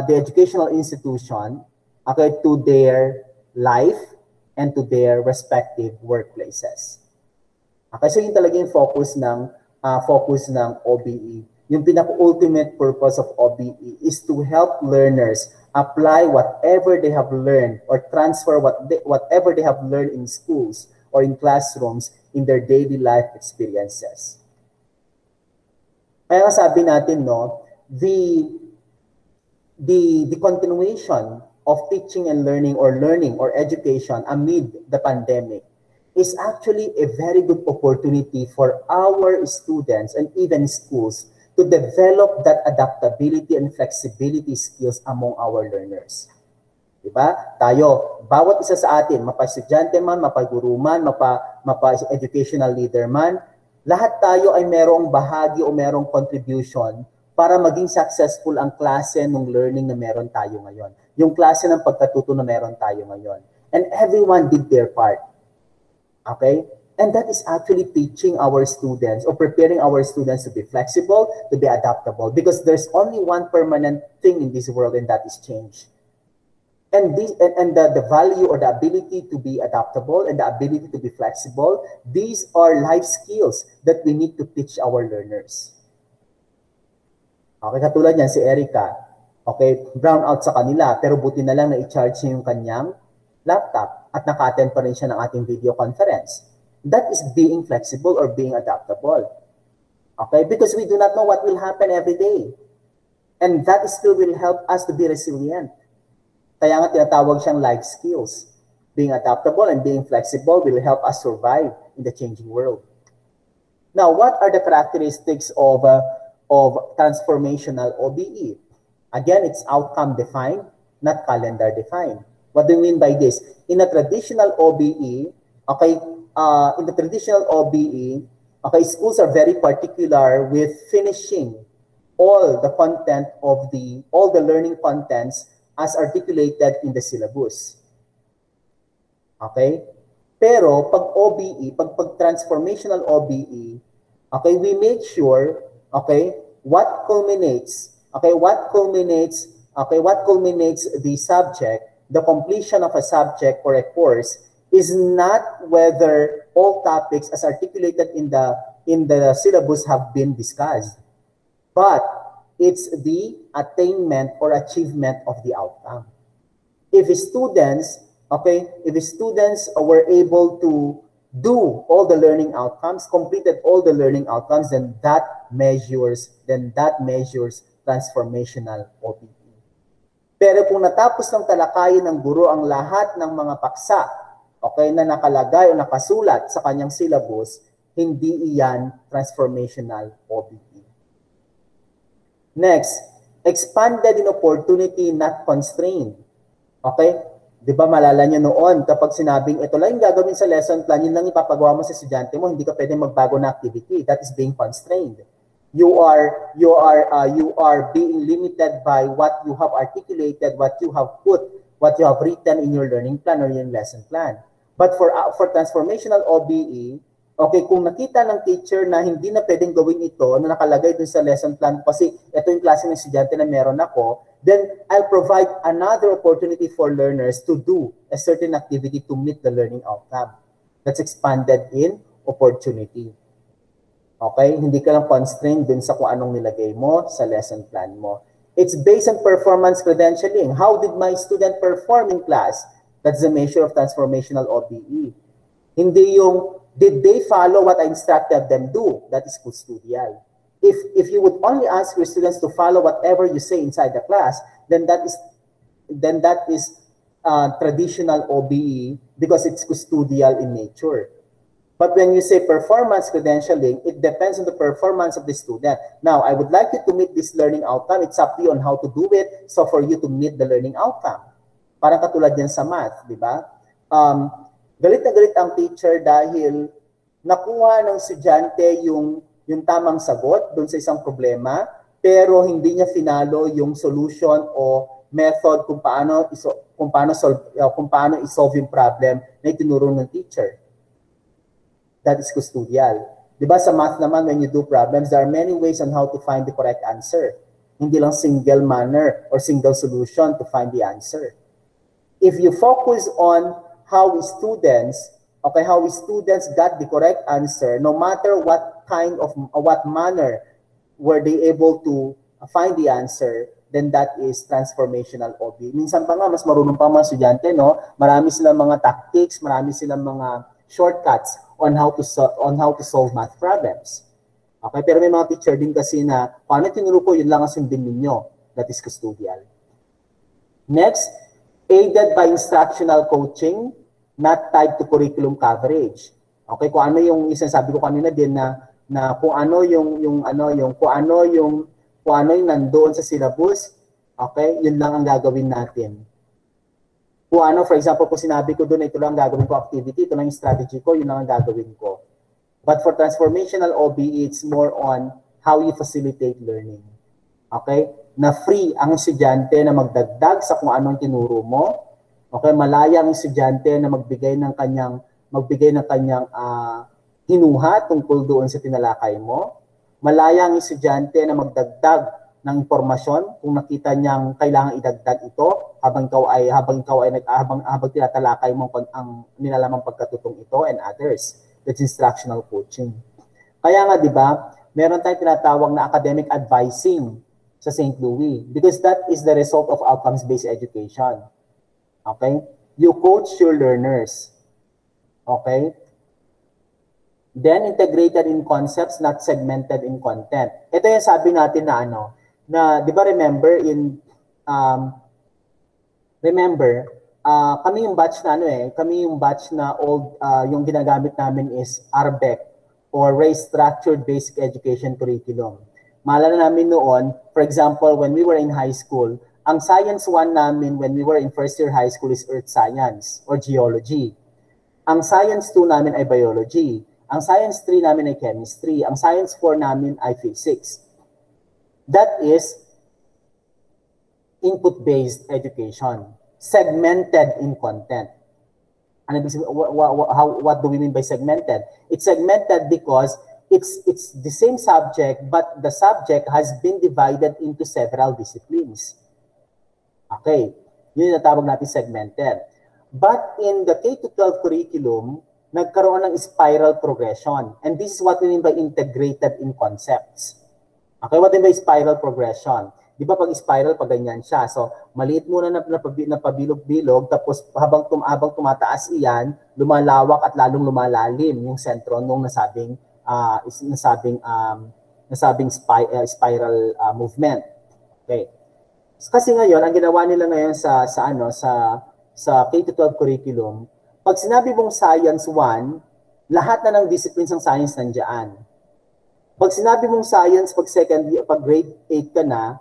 the educational institution, okay, to their life and to their respective workplaces. Okay, so yun talaga yung focus ng OBE. Yung pinaka-ultimate purpose of OBE is to help learners apply whatever they have learned or transfer whatever they have learned in schools or in classrooms in their daily life experiences. Kaya sabi natin, no, the continuation of teaching and learning or education amid the pandemic is actually a very good opportunity for our students and even schools to develop that adaptability and flexibility skills among our learners. Diba? Tayo, bawat isa sa atin, mapa-estudyante man, mapa-guru man, mapa-educational leader man, lahat tayo ay merong bahagi o merong contribution para maging successful ang klase ng learning na meron tayo ngayon. Yung klase ng pagkatuto na meron tayo ngayon. And everyone did their part. Okay? And that is actually teaching our students or preparing our students to be flexible, to be adaptable. Because there's only one permanent thing in this world, and that is change. And the value or the ability to be adaptable and the ability to be flexible, these are life skills that we need to teach our learners. Okay, katulad yan si Erica. Okay, brown out sa kanila, pero buti na lang na i-charge niya yung kanyang laptop at naka-attend pa rin siya ng ating video conference. That is being flexible or being adaptable. Okay, because we do not know what will happen every day. And that still will help us to be resilient. Kaya nga tinatawag siyang life skills. Being adaptable and being flexible will help us survive in the changing world. Now, what are the characteristics of transformational OBE? Again, it's outcome defined, not calendar defined. What do you mean by this? In a traditional OBE, okay, in the traditional OBE, okay, schools are very particular with finishing all the content of all the learning contents as articulated in the syllabus. Okay? Pero pag OBE, pag transformational OBE, okay, we make sure, okay, what culminates the subject, the completion of a subject or a course is not whether all topics as articulated in the syllabus have been discussed, but it's the attainment or achievement of the outcome. If students were able to do all the learning outcomes, completed all the learning outcomes, then that measures transformational OBE. Pero kung natapos ng talakayin ng guro ang lahat ng mga paksa, okay, na nakalagay o nakasulat sa kanyang syllabus, hindi iyan transformational OBE. Next, expanded in opportunity, not constrained. Okay? Di ba malala niyo noon, kapag sinabing ito lang yung gagawin sa lesson plan, yun lang ipapagawa mo sa estudyante mo, hindi ka pwedeng magbago na activity. That is being constrained. You are being limited by what you have articulated, what you have put, what you have written in your learning plan or your lesson plan. But for transformational OBE, okay, kung nakita ng teacher na hindi na pwedeng gawin ito, na nakalagay dun sa lesson plan kasi ito yung klase ng estudyante na meron ako, then I'll provide another opportunity for learners to do a certain activity to meet the learning outcome. That's expanded in opportunity. Okay? Hindi ka lang constrained dun sa kung anong nilagay mo sa lesson plan mo. It's based on performance credentialing. How did my student perform in class? That's the measure of transformational OBE. Hindi yung did they follow what I instructed them do? That is custodial. If you would only ask your students to follow whatever you say inside the class, then that is traditional OBE because it's custodial in nature. But when you say performance credentialing, it depends on the performance of the student. Now, I would like you to meet this learning outcome. It's up to you on how to do it. So for you to meet the learning outcome. Parang katulad yan sa math, di ba? Galit na galit ang teacher dahil nakuha ng estudyante yung tamang sagot doon sa isang problema, pero hindi niya finalo yung solution o method kung paano i-solve yung problem na itinuro ng teacher. That is custodial. Diba sa math naman, when you do problems, there are many ways on how to find the correct answer. Hindi lang single manner or single solution to find the answer. If you focus on how students got the correct answer, no matter what manner were they able to find the answer, then that is transformational OBE. Minsan pa nga, mas marunong pa mga estudyante, no? Marami silang mga tactics, marami silang mga shortcuts on how to solve math problems. Okay, pero may mga teacher din kasi na paano tinuro ko, yun lang ang sundin ninyo. That is custodial. Next, aided by instructional coaching, not tied to curriculum coverage. Okay, kung ano yung isasabi ko kanina din na kung ano yung nandoon sa syllabus, okay, yun lang ang gagawin natin. Kung ano, for example, kung sinabi ko doon, ito lang ang gagawin ko activity, ito lang yung strategy ko, yun lang ang gagawin ko. But for transformational OBE, it's more on how you facilitate learning. Okay? Na free ang estudyante na magdagdag sa kung anong tinuro mo. Okay? Malaya ang estudyante na magbigay ng kanyang hinuha tungkol doon sa tinalakay mo. Malaya ang estudyante na magdagdag ng impormasyon kung nakita niyang kailangan idagdag ito habang tinatalakay mo ang nilalamang pagkatutong ito and others. That's instructional coaching. Kaya nga, di ba, meron tayong tinatawag na academic advising sa St. Louis because that is the result of outcomes-based education. Okay? You coach your learners. Okay? Then, integrated in concepts, not segmented in content. Ito yung sabi natin na di ba kami yung batch na old, yung ginagamit namin is RBEC or Race Structured Basic Education Curriculum. Maalala namin noon, for example, when we were in high school, ang Science 1 namin when we were in first year high school is Earth Science or Geology. Ang Science 2 namin ay Biology. Ang Science 3 namin ay Chemistry. Ang Science 4 namin ay Physics. That is input-based education. Segmented in content. What do we mean by segmented? It's segmented because it's the same subject, but the subject has been divided into several disciplines. Okay, yun yung natawag natin segmented. But in the K-12 curriculum, nagkaroon ng spiral progression. And this is what we mean by integrated in concepts. Okay, what do we mean by spiral progression? Di ba pag spiral, pag ganyan siya. So, maliit muna na pabilog-bilog, tapos habang tumataas iyan, lumalawak at lalong lumalalim yung sentro nung nasabing spiral movement. Okay. Kasi ngayon, ang ginawa nila ngayon sa K-12 curriculum, pag sinabi mong Science 1, lahat na ng disciplines ng science nandiyan. Pag sinabi mong science, pag grade 8 ka na,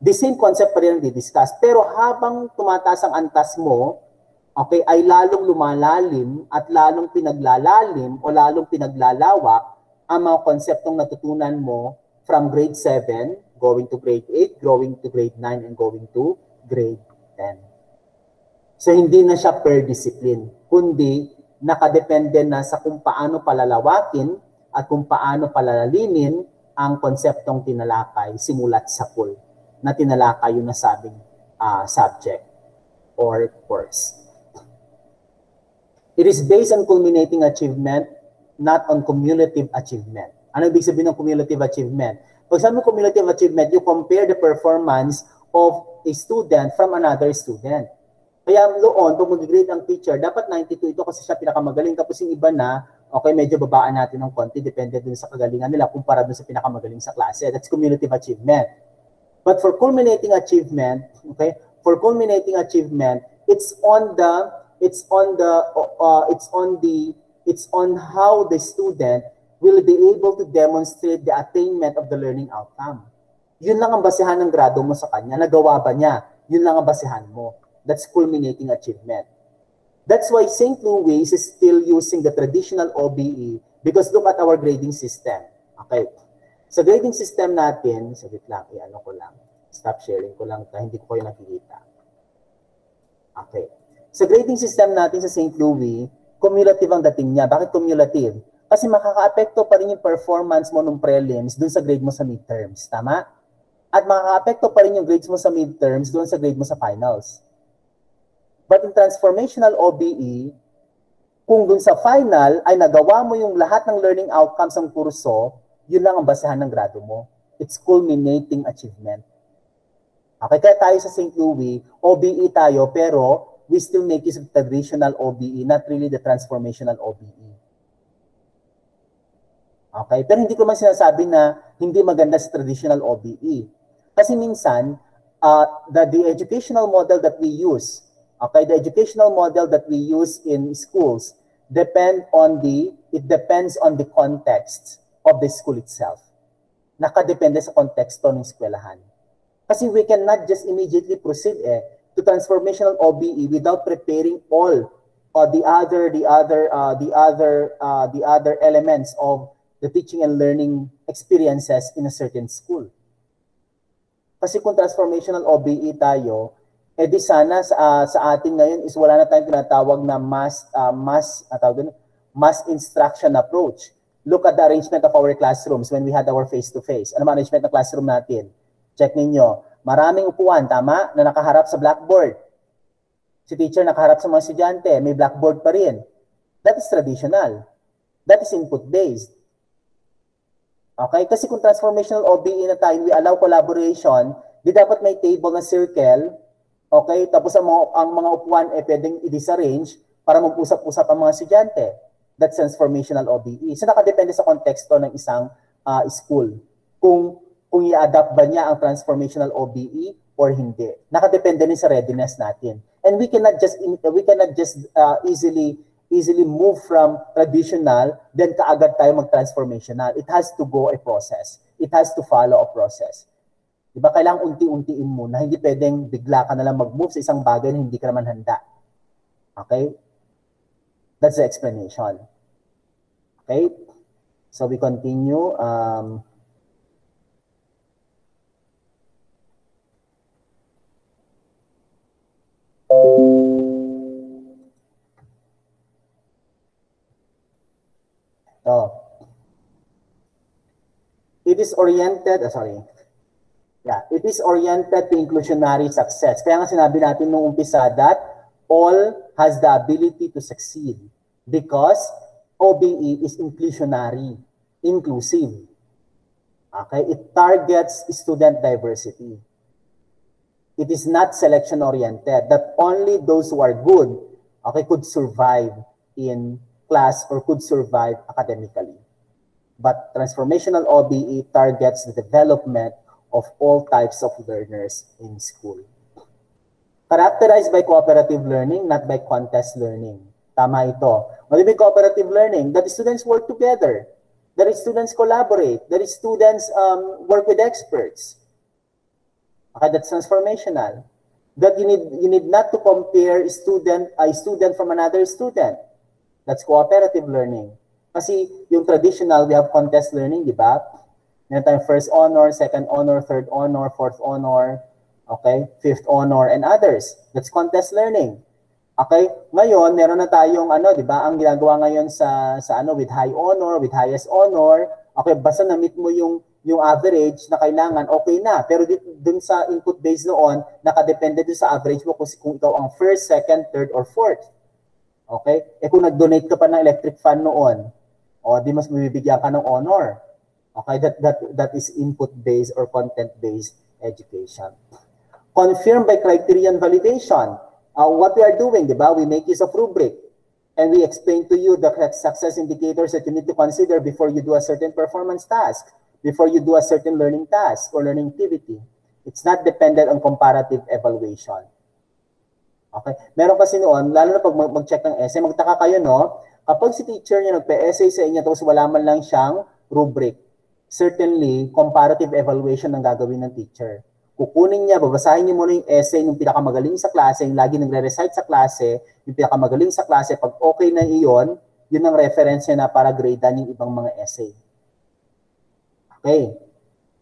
the same concept pa rin ang didiscuss. Pero habang tumataas ang antas mo, okay, ay lalong lumalalim at lalong pinaglalalim o lalong pinaglalawak ang mga konseptong natutunan mo from grade 7, going to grade 8, going to grade 9, and going to grade 10. So hindi na siya per discipline, kundi nakadepende na sa kung paano palalawakin at kung paano palalalimin ang konseptong tinalakay simulat sa pool na tinalakay yung nasabing subject or course. It is based on culminating achievement, not on cumulative achievement. Ano ibig sabihin ng cumulative achievement? Pag sabi mo cumulative achievement, you compare the performance of a student from another student. Kaya noon, pag mag-grade ang teacher, dapat 92 ito kasi siya pinakamagaling. Tapos yung iba na, okay, medyo babaan natin ng konti, depende dun sa kagalingan nila, kumpara dun sa pinakamagaling sa klase. That's cumulative achievement. But for culminating achievement, okay, it's on how the student will be able to demonstrate the attainment of the learning outcome. Yun lang ang basehan ng grado mo sa kanya. Nagawa ba niya? Yun lang ang basehan mo. That's culminating achievement. That's why St. Louis is still using the traditional OBE because look at our grading system. Okay. Sa grading system natin, saglit lang, stop sharing ko lang, hindi ko kayo nakikita. Okay. Sa grading system natin sa St. Louis, cumulative ang dating niya. Bakit cumulative? Kasi makaka-apekto pa rin yung performance mo nung prelims dun sa grade mo sa midterms. Tama? At makaka-apekto pa rin yung grades mo sa midterms dun sa grade mo sa finals. But in transformational OBE, kung dun sa final ay nagawa mo yung lahat ng learning outcomes ng kurso, yun lang ang basehan ng grado mo. It's culminating achievement. Okay, kaya tayo sa St. Louis, OBE tayo, pero we still make use of traditional OBE, not really the transformational OBE. Okay? Pero hindi ko man sinasabi na hindi maganda sa traditional OBE. Kasi minsan, the educational model that we use, okay, the educational model that we use in schools depends on the context of the school itself. Nakadepende sa konteksto ng eskwelahan. Kasi we cannot just immediately proceed to transformational OBE without preparing all the other elements of the teaching and learning experiences in a certain school. Kasi kung transformational OBE tayo, di sana sa atin ngayon is wala na tayong tinatawag na mass instruction approach. Look at the arrangement of our classrooms when we had our face-to-face. Ano ang arrangement ng classroom natin? Check ninyo. Maraming upuan, tama, na nakaharap sa blackboard. Si teacher nakaharap sa mga estudyante, may blackboard pa rin. That is traditional. That is input-based. Okay? Kasi kung transformational OBE na tayo, we allow collaboration, di dapat may table na circle, okay? Tapos ang mga upuan pwedeng i-disarrange para mag-usap-usap ang mga estudyante. That's transformational OBE. So nakadepende sa konteksto ng isang school. Kung i-adapt ba niya ang transformational OBE or hindi. Nakadepende din sa readiness natin. And we cannot just easily move from traditional then kaagad tayo mag-transformational. It has to go a process. It has to follow a process. Diba? Kailangang unti-untiin muna. Hindi pwedeng bigla ka na lang mag-move sa isang bagay na hindi ka naman handa. Okay? That's the explanation. Okay? So we continue. It is oriented, it is oriented to inclusionary success. Kaya nga sinabi natin nung umpisa that all has the ability to succeed because OBE is inclusionary, inclusive. Okay, it targets student diversity. It is not selection oriented, that only those who are good, okay, could survive in class or could survive academically. But transformational OBE targets the development of all types of learners in school. Characterized by cooperative learning, not by contest learning. Tama ito. What do you mean cooperative learning? That the students work together. That the students collaborate. That the students work with experts. Okay, that's transformational. That you need not to compare a student from another student. That's cooperative learning. Kasi yung traditional, we have contest learning, di ba? Meron tayong first honor, second honor, third honor, fourth honor, okay, fifth honor, and others. That's contest learning. Okay? Ngayon, meron na tayong di ba? Ang ginagawa ngayon sa with high honor, with highest honor, okay, basta na-meet mo yung average na kailangan, okay na. Pero dun sa input base noon, nakadepende dun sa average mo kung ikaw ang first, second, third, or fourth. Okay? Kung nag-donate ka pa ng electric fan noon, di mas mabibigyan ka ng honor. Okay? That is input-based or content-based education. Confirmed by criterion validation. What we are doing, di ba? We make use of rubric. And we explain to you the success indicators that you need to consider before you do a certain performance task, before you do a certain learning task or learning activity. It's not dependent on comparative evaluation. Okay? Meron kasi noon, lalo na pag mag-check ng essay, magtaka kayo, no? Kapag si teacher niya nagpa-essay sa inyo tapos wala man lang siyang rubric, certainly, comparative evaluation ang gagawin ng teacher. Kukunin niya, babasahin niyo muna yung essay ng pinakamagaling sa klase, yung lagi nagre-recite sa klase, yung pinakamagaling sa klase, pag okay na iyon, yun ang reference niya na para gradean yung ibang mga essay. Okay.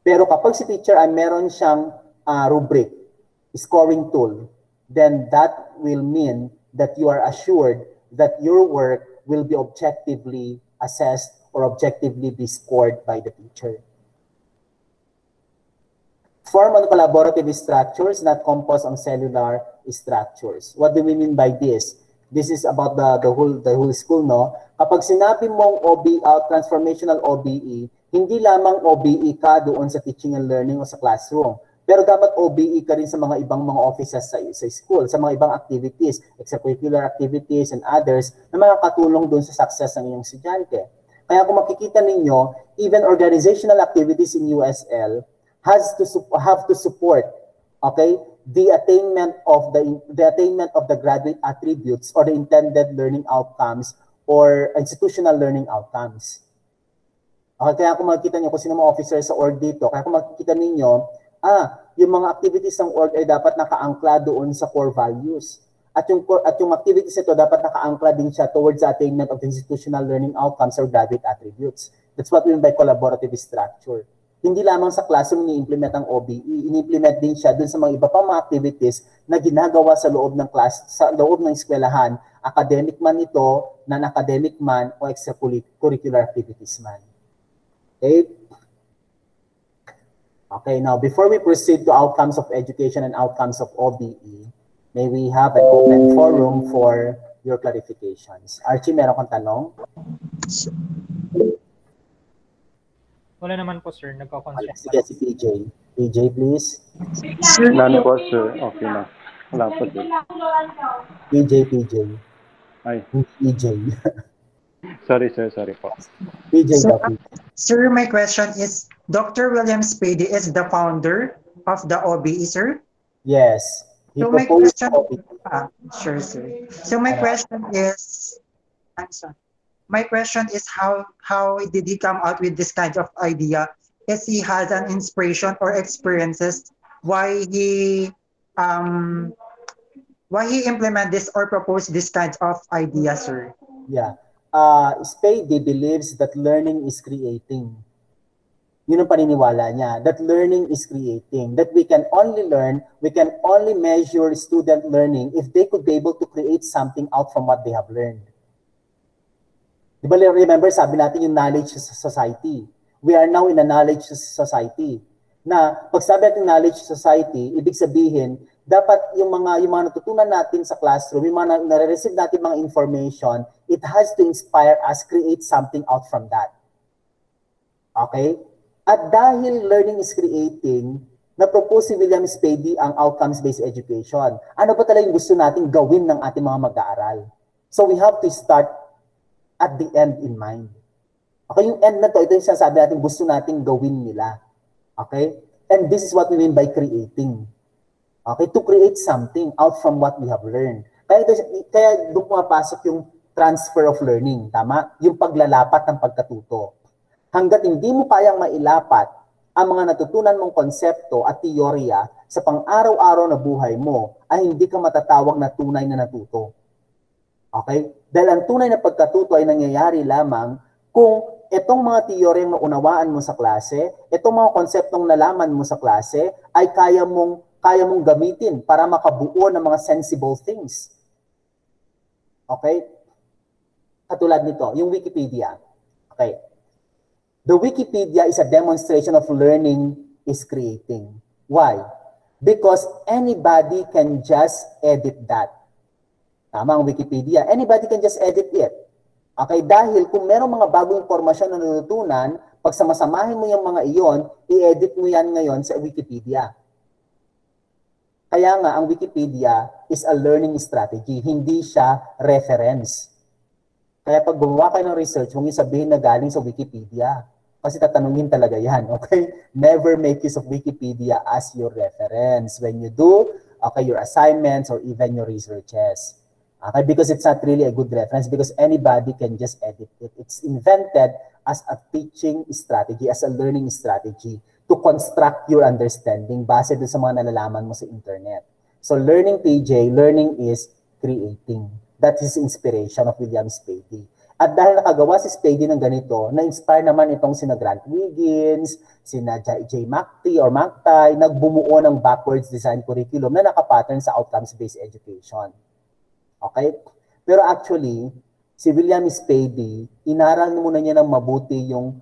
Pero kapag si teacher ay meron siyang rubric, scoring tool, then that will mean that you are assured that your work will be objectively assessed or objectively be scored by the teacher. Form on collaborative structures, not composed on cellular structures. What do we mean by this? This is about the whole school, no? Kapag sinabi mong OBE, transformational OBE, hindi lamang OBE ka doon sa teaching and learning o sa classroom. Pero dapat OBE ka rin sa mga ibang mga offices sa school, sa mga ibang activities, extracurricular activities and others na makakatulong doon sa success ng iyong estudyante. Kaya kung makikita ninyo, even organizational activities in USL have to support, okay, the attainment of the graduate attributes or the intended learning outcomes or institutional learning outcomes. Okay, kaya kung makikita niyo kung sino mga officer sa org dito, kaya kung makikita ninyo, yung mga activities ng org ay dapat nakaangkla doon sa core values. At yung activities ito dapat nakaangkla din siya towards the attainment of the institutional learning outcomes or graduate attributes. That's what we mean by collaborative structure. Hindi lamang sa classroom ni-implement ang OBE, ini-implement din siya dun sa mga iba pang mga activities na ginagawa sa loob ng class, sa loob ng eskwelahan, academic man ito, non-academic man, o extracurricular activities man. Okay? Okay, now before we proceed to outcomes of education and outcomes of OBE, may we have an open forum for your clarifications. Archie, meron kang tanong?
Wala naman po, sir. Nagko-consult.
Sige, si PJ. PJ, please.
None po, sir. Okay na. Wala po, sir.
PJ.
Ay.
PJ.
Sorry, sir. Sorry po.
PJ,
sir, my question is, Dr. William Spady is the founder of the OBE, sir?
Yes.
So my question, sure, sir. So my question is, I'm sorry. My question is how did he come out with this kind of idea? Is he has an inspiration or experiences why he implement this or propose this kind of idea, sir?
Yeah. Spady believes that learning is creating. Yun ang paniniwala niya, that learning is creating, that we can only learn, we can only measure student learning if they could be able to create something out from what they have learned. Diba, remember, sabi natin yung knowledge society. We are now in a knowledge society. Na, pag sabi natin knowledge society, ibig sabihin, dapat yung mga natutunan natin sa classroom, yung mga nare-receive natin mga information, it has to inspire us, create something out from that. Okay? At dahil learning is creating, na-propose si William Spady ang outcomes-based education. Ano ba talaga yung gusto nating gawin ng ating mga mag-aaral? So we have to start at the end in mind. Okay, yung end na to, ito yung sinasabi natin gusto nating gawin nila. Okay? And this is what we mean by creating. Okay? To create something out from what we have learned. Kaya doon pumapasok yung transfer of learning. Tama? Yung paglalapat ng pagkatuto. Hanggat hindi mo kayang mailapat ang mga natutunan mong konsepto at teorya sa pang-araw-araw na buhay mo, ay hindi ka matatawag na tunay na natuto. Okay? Dahil ang tunay na pagkatuto ay nangyayari lamang kung itong mga teoryang naunawaan mo sa klase, itong mga konseptong nalaman mo sa klase, ay kaya mong gamitin para makabuo ng mga sensible things. Okay? Katulad nito, yung Wikipedia. Okay. The Wikipedia is a demonstration of learning is creating. Why? Because anybody can just edit that. Tama ang Wikipedia. Anybody can just edit it. Okay? Dahil kung merong mga bagong impormasyon na natutunan, pag samasamahin mo yung mga iyon, i-edit mo yan ngayon sa Wikipedia. Kaya nga, ang Wikipedia is a learning strategy. Hindi siya reference. Kaya pag gumawa kayo ng research, huwag yung sabihin na galing sa Wikipedia. Kasi tatanungin talaga yan, okay? Never make use of Wikipedia as your reference when you do, okay, your assignments or even your researches. Okay, because it's not really a good reference because anybody can just edit it. It's invented as a teaching strategy, as a learning strategy to construct your understanding base dun sa mga nalalaman mo sa internet. So learning, PJ, learning is creating. That is inspiration of William Spady. At dahil nakagawa si Spady ng ganito, na-inspire naman itong sina Grant Wiggins, sina J. McTee or McTie, nagbumuo ng backwards design curriculum na nakapattern sa outcomes-based education. Okay? Pero actually, si William Spady, inaral muna niya ng mabuti yung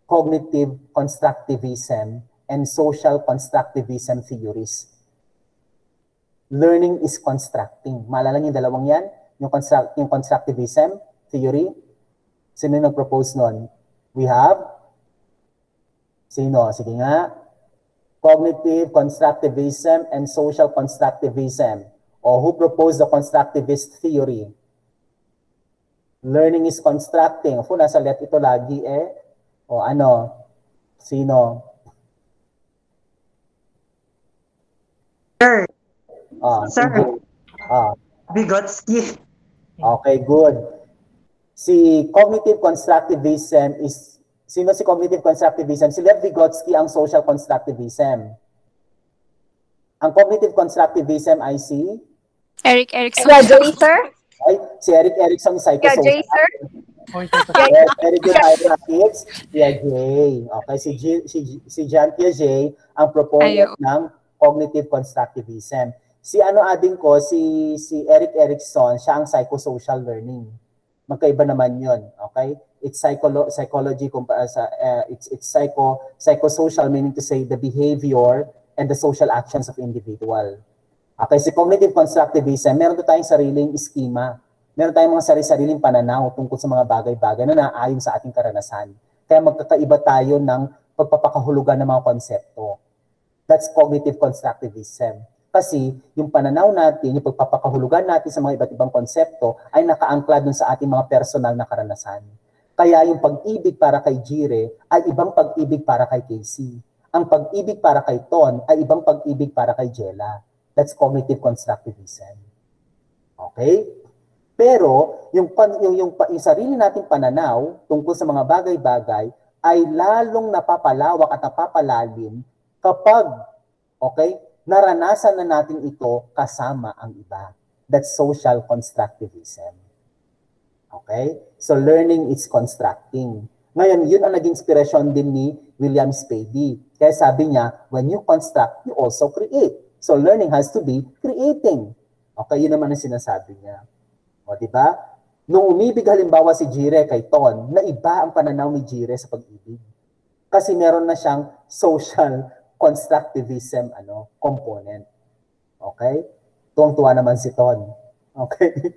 cognitive constructivism and social constructivism theories. Learning is constructing. Maalala niyo yung dalawang yan? Yung constructivism theory. Sino yung nag-propose nun? We have? Sino? Sige nga. Cognitive constructivism and social constructivism. O who proposed the constructivist theory? Learning is constructing. Of course, nasa left ito lagi eh. O ano? Sino?
Sir.
Sir.
Vygotsky.
Okay, good. Si cognitive constructivism is, sino si cognitive constructivism? Si Lev Vygotsky ang social constructivism. Ang cognitive constructivism ay si?
Eric Erikson.
Yeah, Jay, sir.
Ay, si Eric Erikson, psychosocial.
Yeah, Jay, sir.
Very good, Ira Kids. Piaget. Okay, si Jean Piaget ang proponent ng cognitive constructivism. Si ano ading ko, si Eric Erikson, siya ang psychosocial learning. Magkaiba naman 'yon, okay? It's psychology it's psychosocial, meaning to say the behavior and the social actions of individual. Okay, si cognitive constructivism, meron tayong sariling schema. Meron tayong mga sariling pananaw tungkol sa mga bagay-bagay na naayon sa ating karanasan. Kaya magkakaiba tayo ng pagpapakahulugan ng mga konsepto. That's cognitive constructivism. Kasi yung pananaw natin, yung pagpapakahulugan natin sa mga iba't ibang konsepto ay nakaangkla dun sa ating mga personal na karanasan. Kaya yung pag-ibig para kay Jire ay ibang pag-ibig para kay Casey. Ang pag-ibig para kay Ton ay ibang pag-ibig para kay Jella. That's cognitive constructivism. Okay? Pero yung sarili nating pananaw tungkol sa mga bagay-bagay ay lalong napapalawak at napapalalim kapag, okay, naranasan na natin ito kasama ang iba. That's social constructivism. Okay? So learning is constructing. Ngayon, yun ang naging inspirasyon din ni William Spady. Kaya sabi niya, when you construct, you also create. So learning has to be creating. Okay, yun naman ang sinasabi niya. O, di ba? Nung umibig halimbawa si Jire kay Ton, na iba ang pananaw ni Jire sa pag-ibig. Kasi meron na siyang social constructivism component. Okay? Tuwang-tuwa naman si Ton. Okay?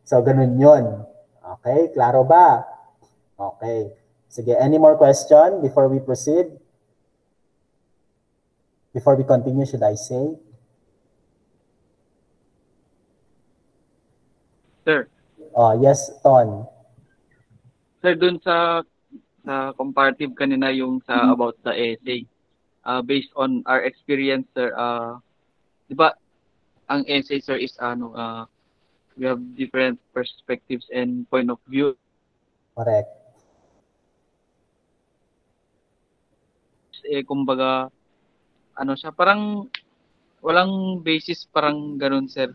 So, ganun yun. Okay? Klaro ba? Okay. Sige, any more question before we proceed? Before we continue, should I say?
Sir.
Yes, Ton.
Sir, dun sa comparative kanina yung sa about the essay. Based on our experience, sir, di ba, ang essay, sir, is we have different perspectives and point of view.
Correct.
Kumbaga, siya, parang walang basis, parang ganun, sir.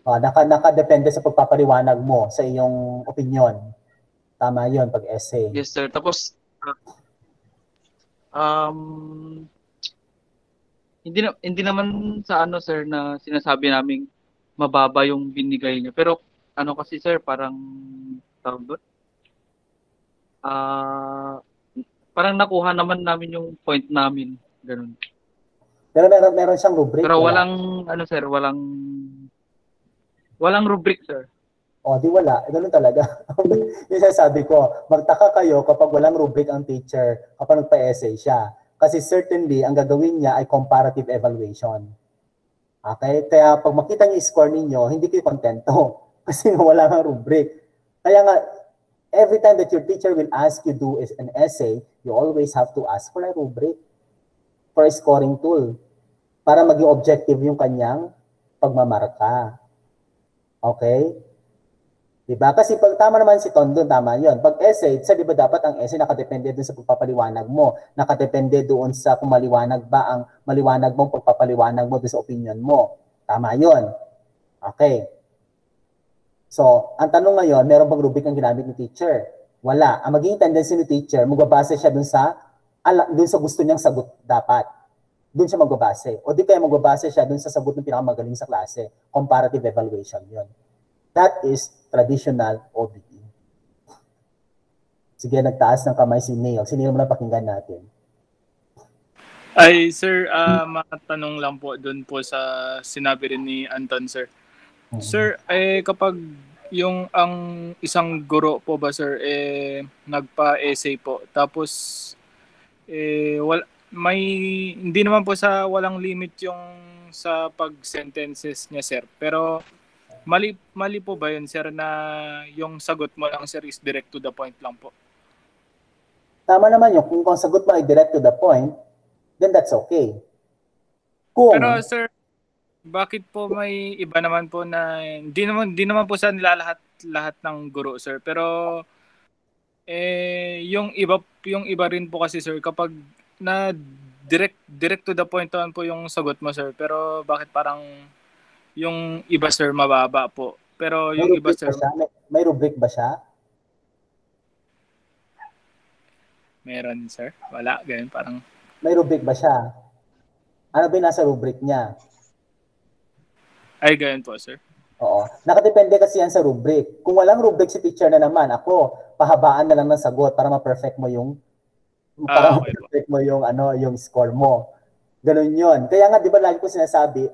Nakadepende sa pagpapaliwanag mo sa iyong opinion. Tama yun, pag essay.
Yes, sir. Tapos, hindi naman sa sir, na sinasabi naming mababa yung binigay niya. Pero, kasi, sir, parang, tawag doon, parang nakuha naman namin yung point namin. Ganun.
Pero meron siyang rubric.
Pero walang, sir, walang rubric, sir.
Di wala. Ganun talaga. Yung sasabi ko, magtaka kayo kapag walang rubric ang teacher kapag nagpa-essay siya. Kasi certainly, ang gagawin niya ay comparative evaluation. Okay? Kaya pag makita niyo yung score ninyo, hindi kayo kontento. Kasi wala nga rubric. Kaya nga, every time that your teacher will ask you do an essay, you always have to ask for a rubric, for a scoring tool, para maging objective yung kanyang pagmamarka. Okay? Diba? Kasi pag tama naman si Ton doon, tama yun. Pag essay, di ba dapat ang essay nakadepende doon sa pagpapaliwanag mo. Nakadepende doon sa kung maliwanag ba ang maliwanag mong pagpapaliwanag mo doon sa opinion mo. Tama yun. Okay. So, ang tanong ngayon, meron bang rubric ang ginamit ni teacher? Wala. Ang magiging tendency ni teacher, magbabase siya doon sa gusto niyang sagot dapat. Doon siya magbabase. O di kaya magbabase siya doon sa sagot ng pinakamagaling sa klase. Comparative evaluation yun. That is traditional OBE. Sige, nagtaas ng kamay si Neil. Si Neil mo na pakinggan natin.
Ay, sir, matanong lang po doon po sa sinabi rin ni Anton, sir. Sir, kapag ang isang guro po ba, sir, nagpa-essay po, tapos hindi naman po sa walang limit yung sa pag-sentences niya, sir. Pero Mali po ba yun, sir, na yung sagot mo lang, sir, is direct to the point lang po?
Tama naman yun. Kung ang sagot mo ay direct to the point, then that's okay.
Pero, sir, bakit po may iba naman po na di naman po sa lahat ng guro, sir, pero yung iba rin po kasi, sir, kapag na direct to the point naman po yung sagot mo, sir, pero bakit parang yung iba, sir, mababa po, pero yung iba, sir,
may rubric ba siya?
Meron, sir, wala, ganyan, parang
may rubric ba siya? Ano ba yung nasa rubric niya?
Ay, ganyan po, sir.
Oo. Nakadepende kasi yan sa rubric. Kung walang rubric si teacher na naman, ako, pahabaan na lang ng sagot para ma-perfect mo yung ma-perfect mo yung yung score mo. Ganun yun. Kaya nga, di ba lagi ko sinasabi,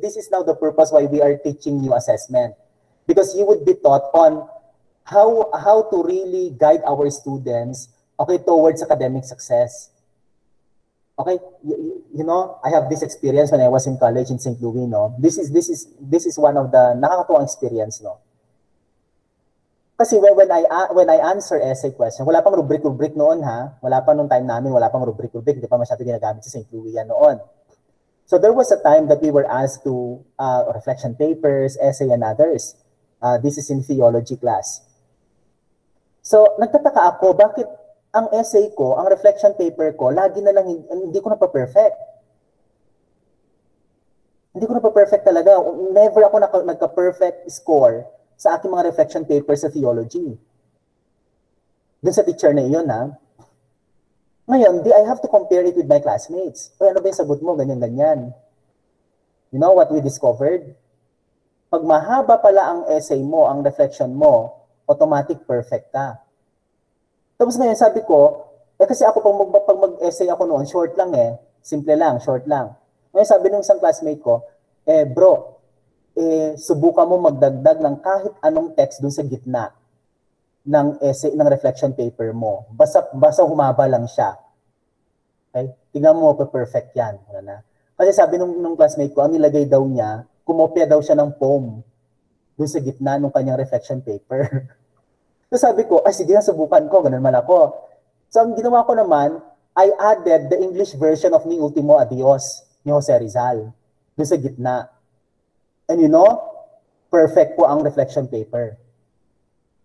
this is now the purpose why we are teaching new assessment. Because you would be taught on how to really guide our students, okay, towards academic success. Okay, you know, I have this experience when I was in college in St. Louis, no. This is one of the nakakatuwang experience, no. Kasi when I answer essay question, wala pang rubric noon, ha. Wala pa nung time namin, wala pang rubric, hindi pa masyado ginagamit sa St. Louis yan noon. So there was a time that we were asked to reflection papers, essay and others. This is in theology class. So nagtataka ako, bakit ang essay ko, ang reflection paper ko, lagi na lang hindi ko na pa-perfect. Hindi ko na pa-perfect talaga. Never ako nagka-perfect score sa aking mga reflection papers sa theology. Doon sa teacher na iyon, ha? Ngayon, I have to compare it with my classmates. O, ano ba yung sagot mo? Ganyan-ganyan. You know what we discovered? Pag mahaba pala ang essay mo, ang reflection mo, automatic perfect ka. Tapos ngayon, sabi ko, kasi ako pag mag-essay ako noon, short lang simple lang, short lang. Ngayon sabi nung isang classmate ko, bro, subukan mo magdagdag ng kahit anong text dun sa gitna ng essay, ng reflection paper mo. Basta humaba lang siya. Okay? Tingnan mo, perfect yan. Kasi sabi nung classmate ko, ang nilagay daw niya, kumopya daw siya ng poem dun sa gitna ng kanyang reflection paper. So sabi ko, ay sige, subukan ko, ganun man ako. So ang ginawa ko naman, I added the English version of Ni Ultimo Adios ni Jose Rizal doon sa gitna. And you know, perfect po ang reflection paper.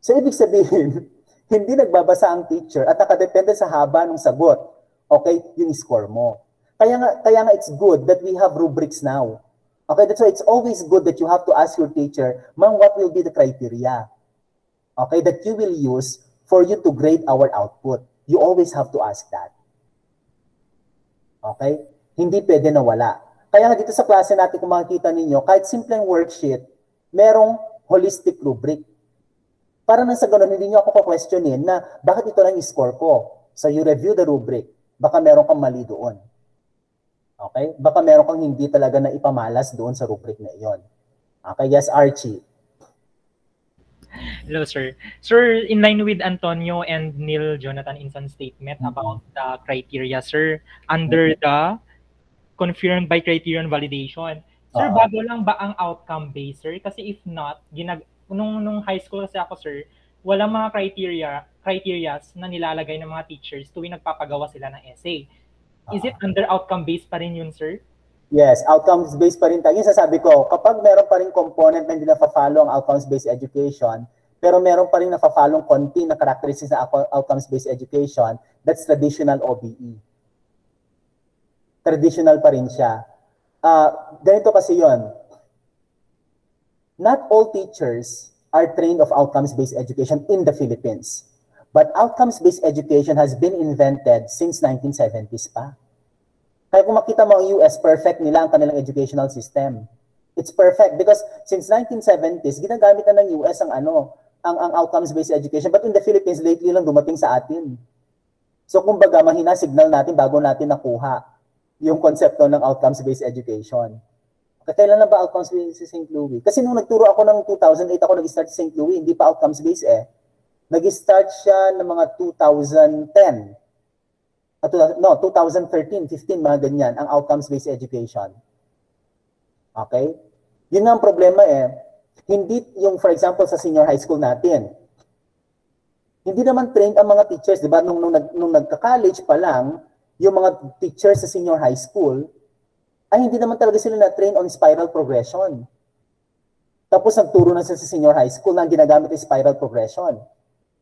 So ibig sabihin, hindi nagbabasa ang teacher at nakadepende sa haba ng sagot. Okay, yung score mo. Kaya nga it's good that we have rubrics now. Okay, that's why it's always good that you have to ask your teacher, ma'am, what will be the criteria? Okay, that you will use for you to grade our output. You always have to ask that. Okay? Hindi pwede na wala. Kaya nga dito sa klase natin, kung makikita ninyo, kahit simpleng worksheet, merong holistic rubric. Para nang sa ganun, hindi nyo ako questionin na bakit ito lang i-score ko. So you review the rubric. Baka meron kang mali doon. Okay? Baka meron kang hindi talaga na ipamalas doon sa rubric na iyon. Okay, yes, Archie.
Hello, sir. Sir, in line with Antonio and Neil Jonathan Inson's statement about the criteria, sir, under the confirmed by criterion validation, sir, bago lang ba ang outcome-based, sir? Kasi if not, nung high school kasi ako, sir, walang mga criterias na nilalagay ng mga teachers tuwing nagpapagawa sila ng essay. Is it under outcome-based pa rin yun, sir?
Yes, outcomes-based pa rin tayo. Yung sasabi ko, kapag meron pa rin component na hindi na-follow ang outcomes-based education, pero meron pa rin na-follow konti na characteristics sa outcomes-based education, that's traditional OBE. Traditional pa rin siya. Ganito kasi yon. Not all teachers are trained of outcomes-based education in the Philippines. But outcomes-based education has been invented since 1970s pa. Kaya kung makita mo ang US, perfect nila ang kanilang educational system. It's perfect because since 1970s, ginagamit na ng US ang outcomes-based education. But in the Philippines, lately lang dumating sa atin. So kumbaga, mahina signal natin bago natin nakuha yung konsepto ng outcomes-based education. Kailan na ba outcomes-based sa St. Louis? Kasi nung nagturo ako ng 2008, ako nag-start sa St. Louis, hindi pa outcomes-based Nag-start siya ng mga 2010. 2013, 15, mga ganyan, ang outcomes-based education. Okay? Yun nga ang problema Hindi yung, for example, sa senior high school natin, hindi naman trained ang mga teachers, di ba? Nung nagka-college pa lang, yung mga teachers sa senior high school, ay hindi naman talaga sila na-train on spiral progression. Tapos nagturo na sila sa senior high school na ang ginagamit ay spiral progression.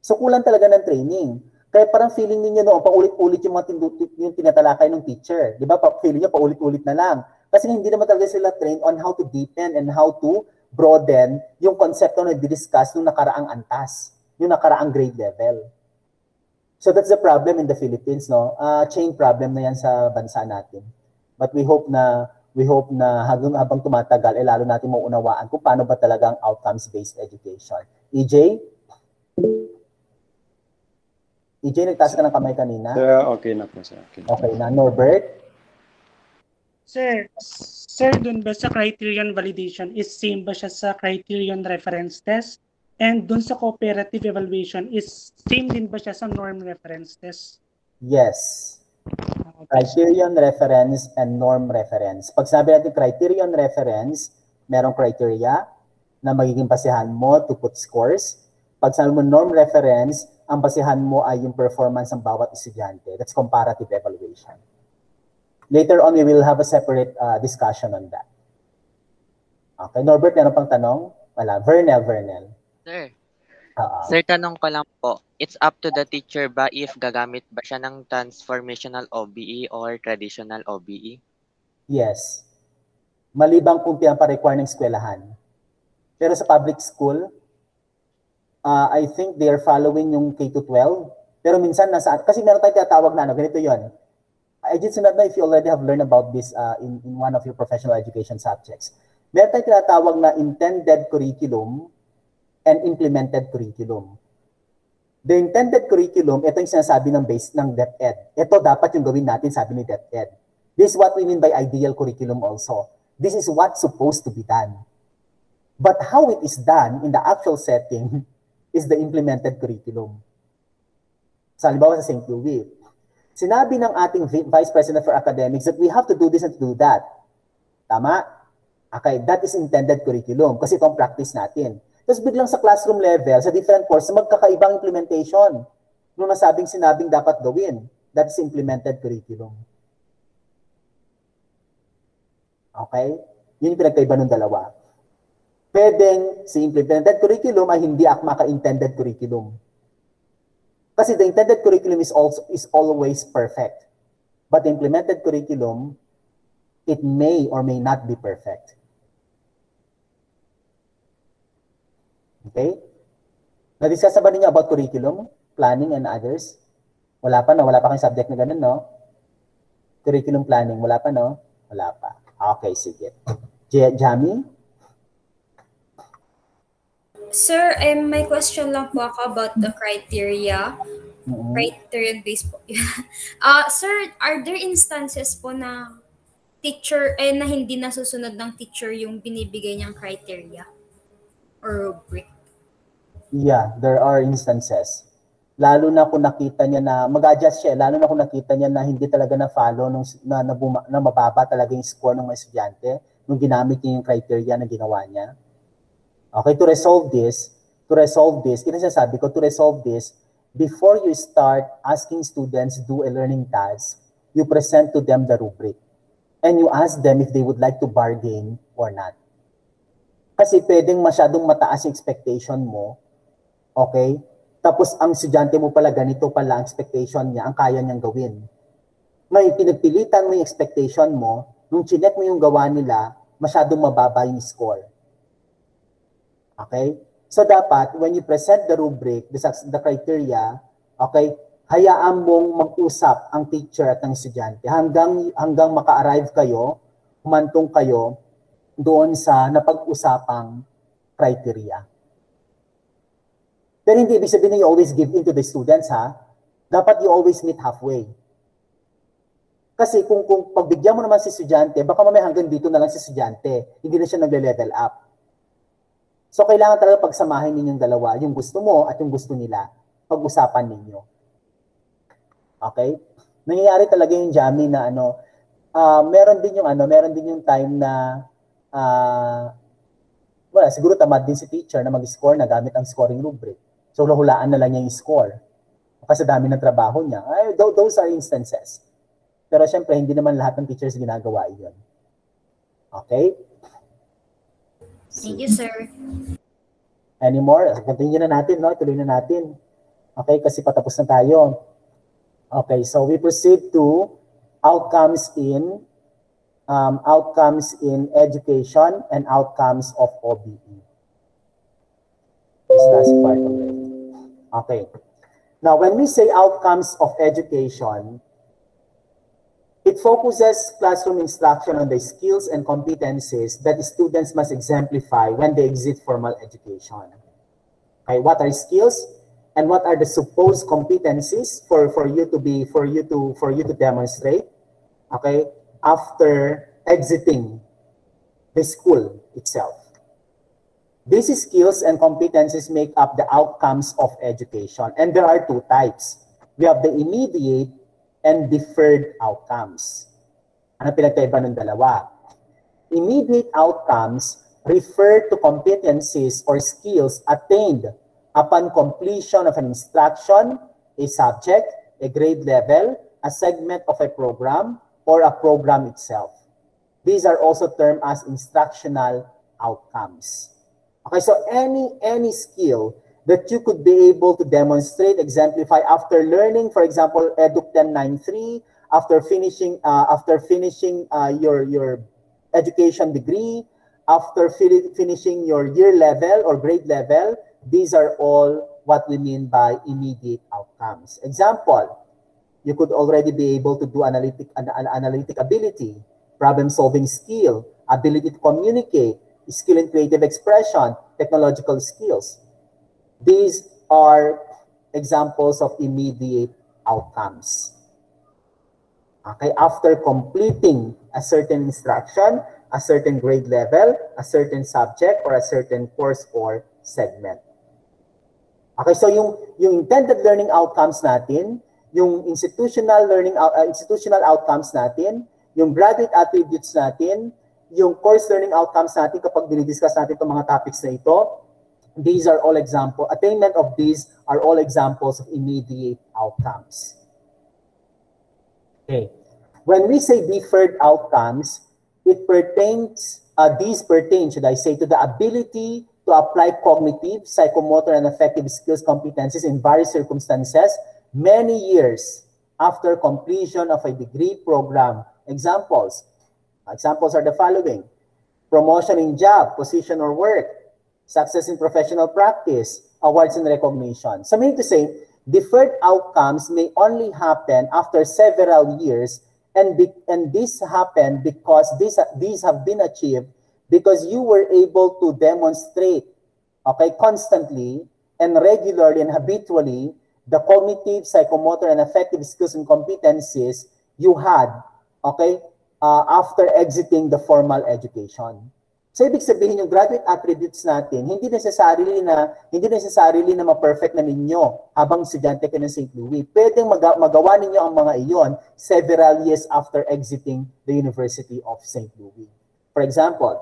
So kulang talaga ng training. Kaya parang feeling ninyo noon, paulit-ulit yung mga yung tinatalakay ng teacher. Di ba? Feeling nyo, paulit-ulit na lang. Kasi hindi naman talaga sila trained on how to deepen and how to broaden yung konsepto na di-discuss nung nakaraang antas, yung nakaraang grade level. So that's the problem in the Philippines, no? Chain problem na yan sa bansa natin. But we hope na habang tumatagal, lalo natin maunawaan kung paano ba talaga ang outcomes-based education. EJ, nagtaas ka ng kamay kanina?
Okay na po, sir.
Okay na. Norbert?
Sir, dun ba sa criterion validation, is same ba siya sa criterion reference test? And dun sa cooperative evaluation, is same din ba siya sa norm reference test?
Yes. Criterion reference and norm reference. Pag sabi natin criterion reference, merong criteria na magiging basehan mo to put scores. Pag sabi mo norm reference, ang basehan mo ay yung performance ng bawat estudyante. That's comparative evaluation. Later on, we will have a separate discussion on that. Okay, Norbert, meron pang tanong? Wala. Vernel.
Sir, Sir, tanong ko lang po, it's up to the teacher ba if gagamit ba siya ng transformational OBE or traditional OBE?
Yes. Malibang kung pinapa-require ng eskwelahan. Pero sa public school, I think they are following yung K-12. Pero minsan, kasi meron tayong tinatawag na, ganito yon. I just not know if you already have learned about this in one of your professional education subjects. Meron tayong tinatawag na intended curriculum and implemented curriculum. The intended curriculum, ito yung sinasabi ng base ng DepEd. Ito dapat yung gawin natin, sabi ni DepEd. This is what we mean by ideal curriculum also. This is what's supposed to be done. But how it is done in the actual setting is the implemented curriculum. Sa halimbawa sa St. Louis, sinabi ng ating Vice President for Academics that we have to do this and to do that. Tama? Okay, that is intended curriculum kasi itong practice natin. Tapos biglang sa classroom level, sa different course, magkakaibang implementation nung sinabing dapat gawin. That is implemented curriculum. Okay? Yun yung pinagkaiba ng dalawa. Pwedeng si implemented curriculum ay hindi akma ka-intended curriculum. Kasi the intended curriculum is always perfect. But the implemented curriculum, it may or may not be perfect. Okay? Na-discuss ba ninyo about curriculum, planning, and others? Wala pa, no? Wala pa kayong subject na ganun, no? Curriculum planning, wala pa, no? Wala pa. Okay, sige. Jamie?
Sir, may question lang po ako about the criteria. Criterion-based po. Sir, are there instances po na teacher, na hindi nasusunod ng teacher yung binibigay niyang criteria or rubric?
Yeah, there are instances. Lalo na kung nakita niya na, mag-adjust siya, lalo na kung nakita niya na hindi talaga na-follow, na mababa talaga yung score ng mga estudyante nung ginamit niya yung criteria na ginawa niya. Okay, to resolve this, sinasabi ko, to resolve this, before you start asking students do a learning task, you present to them the rubric. And you ask them if they would like to bargain or not. Kasi pwedeng masyadong mataas yung expectation mo, okay? Tapos ang estudyante mo pala, ganito pala ang expectation niya, ang kaya niyang gawin. May pinagpilitan mo yung expectation mo, nung chinek mo yung gawa nila, masyadong mababa yung score. Okay? So dapat, when you present the rubric, the criteria, okay, hayaan mong mag-usap ang teacher at ang estudyante hanggang maka-arrive kayo, humantong kayo doon sa napag-usapang criteria. Pero hindi ibig sabihin na you always give in to the students, ha? Dapat you always meet halfway. Kasi kung pagbigyan mo naman si estudyante, baka mamaya hanggang dito na lang si estudyante, hindi na siya nagle-level up. So, kailangan talaga pagsamahin ninyong dalawa, yung gusto mo at yung gusto nila, pag-usapan ninyo. Okay? Nangyayari talaga yung jamming na meron din yung time na Well, siguro tamad din si teacher na mag-score na gamit ang scoring rubric. So, hulaan na lang niya yung score. Kasi dami ng trabaho niya. Those are instances. Pero syempre, hindi naman lahat ng teachers ginagawa yun. Okay?
Thank you, sir.
Any more? Continue na natin, no? Tuloy na natin. Okay, kasi patapos na tayo. Okay, so we proceed to outcomes in education and outcomes of OBE. This last part already. Okay. Now, when we say outcomes of education, it focuses classroom instruction on the skills and competencies that students must exemplify when they exit formal education. Okay, what are skills and what are the supposed competencies for you to demonstrate? Okay, after exiting the school itself. These skills and competencies make up the outcomes of education, and there are two types. We have the immediate and deferred outcomes. Ano pinagkaiba ng dalawa? Immediate outcomes refer to competencies or skills attained upon completion of an instruction, a subject, a grade level, a segment of a program, or a program itself. These are also termed as instructional outcomes. Okay, so any skill that you could be able to demonstrate, exemplify after learning, for example, Educ 1093, after finishing your education degree, after finishing your year level or grade level, these are all what we mean by immediate outcomes. Example, you could already be able to do analytic ability, problem-solving skill, ability to communicate, skill in creative expression, technological skills. These are examples of immediate outcomes. Okay, after completing a certain instruction, a certain grade level, a certain subject, or a certain course or segment. Okay, so yung intended learning outcomes natin, yung institutional outcomes natin, yung graduate attributes natin, yung course learning outcomes natin kapag dinidiscuss natin itong mga topics na ito, these are all examples, attainment of these are all examples of immediate outcomes. Okay. When we say deferred outcomes, these pertain, should I say, to the ability to apply cognitive, psychomotor, and affective skills competencies in various circumstances many years after completion of a degree program. Examples are the following: promotion in job, position, or work, success in professional practice, awards and recognition. So meaning to say, deferred outcomes may only happen after several years, and this happened because these have been achieved because you were able to demonstrate, okay, constantly and regularly and habitually the cognitive, psychomotor, and affective skills and competencies you had, okay, after exiting the formal education. So ibig sabihin yung graduate attributes natin, hindi necessarily na ma-perfect na ninyo habang estudyante kayo ng St. Louis. Pwedeng magawa ninyo ang mga iyon several years after exiting the University of St. Louis. For example,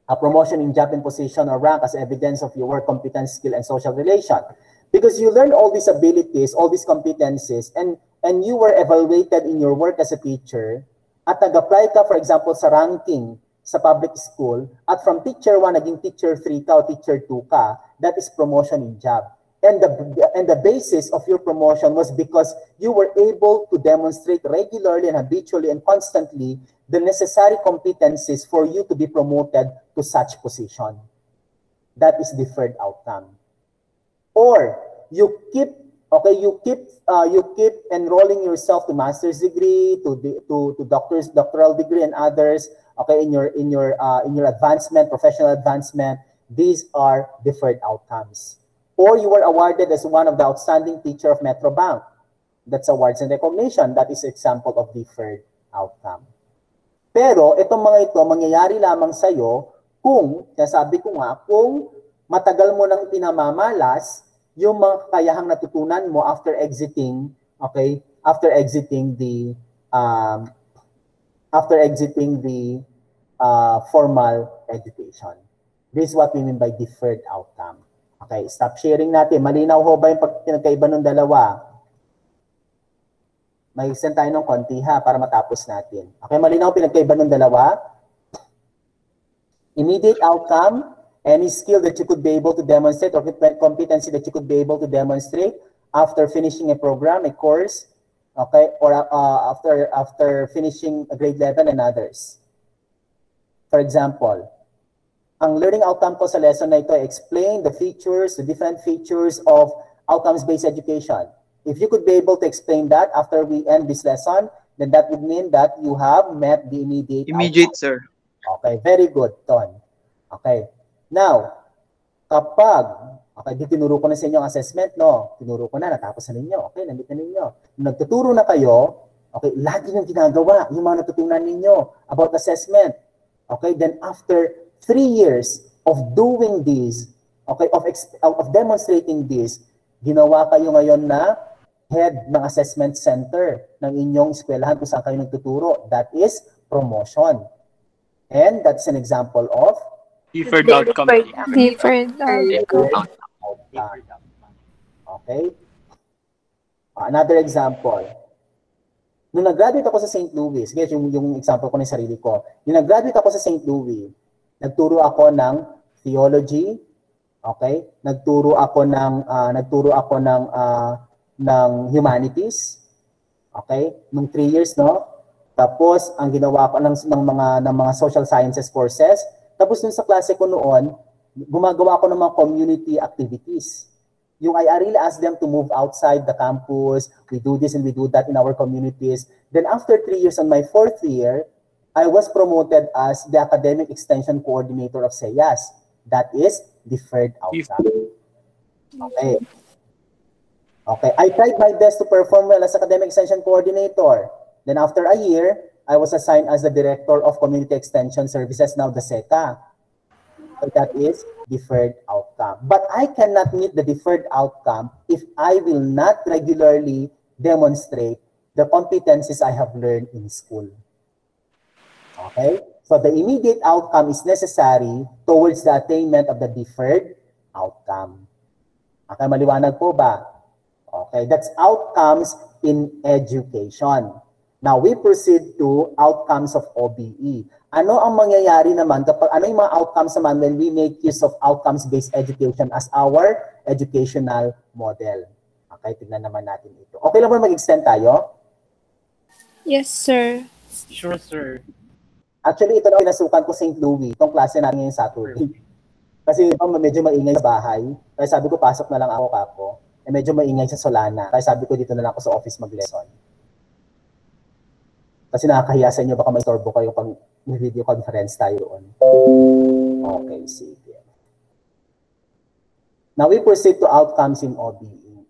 a promotion in job and position or rank as evidence of your work competence, skill, and social relation. Because you learn all these abilities, all these competencies, and you were evaluated in your work as a teacher, at nag-apply ka, for example, sa ranking sa public school, at from teacher 1, naging teacher 3 ka o teacher 2 ka, that is promotion in job. And the basis of your promotion was because you were able to demonstrate regularly and habitually and constantly the necessary competencies for you to be promoted to such position. That is deferred outcome. Or you keep enrolling yourself to master's degree, to doctoral degree, and others. Okay, in your advancement, professional advancement, these are deferred outcomes. Or you were awarded as one of the outstanding teacher of Metro Bank. That's awards and recognition. That is example of deferred outcome. Pero itong mga ito mangyayari lamang sa iyo kung, sabi ko nga, kung matagal mo nang pinamamalas yung mga kakayahang natutunan mo after exiting, okay, after exiting the formal education. This is what we mean by deferred outcome. Okay, stop sharing natin. Malinaw ho ba yung pinagkaiba ng dalawa? May extend tayo ng konti ha, para matapos natin. Okay, malinaw pinagkaiba ng dalawa? Immediate outcome, any skill that you could be able to demonstrate or competency that you could be able to demonstrate after finishing a program, a course, okay, or after finishing a grade level and others. For example, ang learning outcome ko sa lesson na ito, explain the features, the different features of outcomes-based education. If you could be able to explain that after we end this lesson, then that would mean that you have met the immediate outcome.
sir.
Okay, very good, Ton. Okay. Now, di tinuro ko na sa inyo ang assessment, no? Tinuro ko na, natapos na ninyo. Okay, nandito na ninyo. Nagtuturo na kayo, okay, lagi nyo ginagawa yung mga natutunan ninyo about assessment. Okay, then after 3 years of doing this, okay, of demonstrating this, ginawa kayo ngayon na head ng assessment center ng inyong eskwelahan kung saan kayo nagtuturo. That is promotion. And that's an example of
deferred outcome.
Deferred outcome.
Okay? Another example. Nung nag-graduate ako sa St. Louis, guys, yung example ko ng sarili ko. Nung nag-graduate ako sa St. Louis, nagturo ako ng theology, okay? Nagturo ako ng humanities, okay? Nung 3 years, no? Tapos ang ginawa ko ng mga social sciences courses. Tapos dun sa klase ko noon, gumagawa ako ng mga community activities. Yung I really ask them to move outside the campus. We do this and we do that in our communities. Then after 3 years, on my 4th year, I was promoted as the Academic Extension Coordinator of SEAS. That is deferred outcome. Okay. Okay. I tried my best to perform well as Academic Extension Coordinator. Then after a year, I was assigned as the Director of Community Extension Services, now the SECA. So that is deferred outcome. But I cannot meet the deferred outcome if I will not regularly demonstrate the competencies I have learned in school. Okay? So the immediate outcome is necessary towards the attainment of the deferred outcome. Okay, maliwanag po ba? Okay, that's outcomes in education. Now, we proceed to outcomes of OBE. Ano ang mangyayari naman kapag, ano yung mga outcomes naman when we make use of outcomes-based education as our educational model? Okay, tignan naman natin ito. Okay lang ba mag-extend tayo?
Yes, sir.
Sure, sir.
Actually, ito na pinasukan ko St. Louis, itong klase natin ngayong Saturday. Kasi medyo maingay sa bahay. Kaya sabi ko, pasok na lang ako. Medyo maingay sa Solana. Kaya sabi ko, dito na lang ako sa office mag-lesson. Kasi nakakahiya sa inyo, baka ma-istorbo kayo pag video conference tayo doon. Okay, sige. Now, we proceed to outcomes in OBE.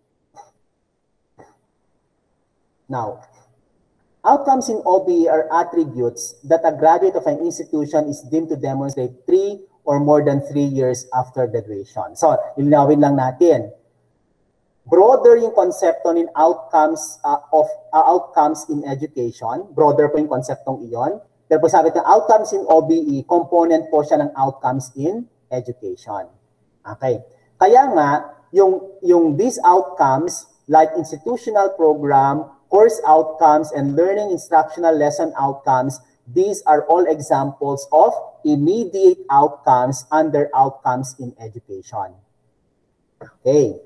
Now, outcomes in OBE are attributes that a graduate of an institution is deemed to demonstrate 3 or more than 3 years after graduation. So, ilinawin lang natin. Broader yung konsepto ng outcomes outcomes in education. Broader po yung konseptong iyon. Pero po sabi ng outcomes in OBE, component po siya ng outcomes in education. Okay. Kaya nga, yung these outcomes, like institutional program, course outcomes, and learning instructional lesson outcomes, these are all examples of immediate outcomes under outcomes in education. Okay.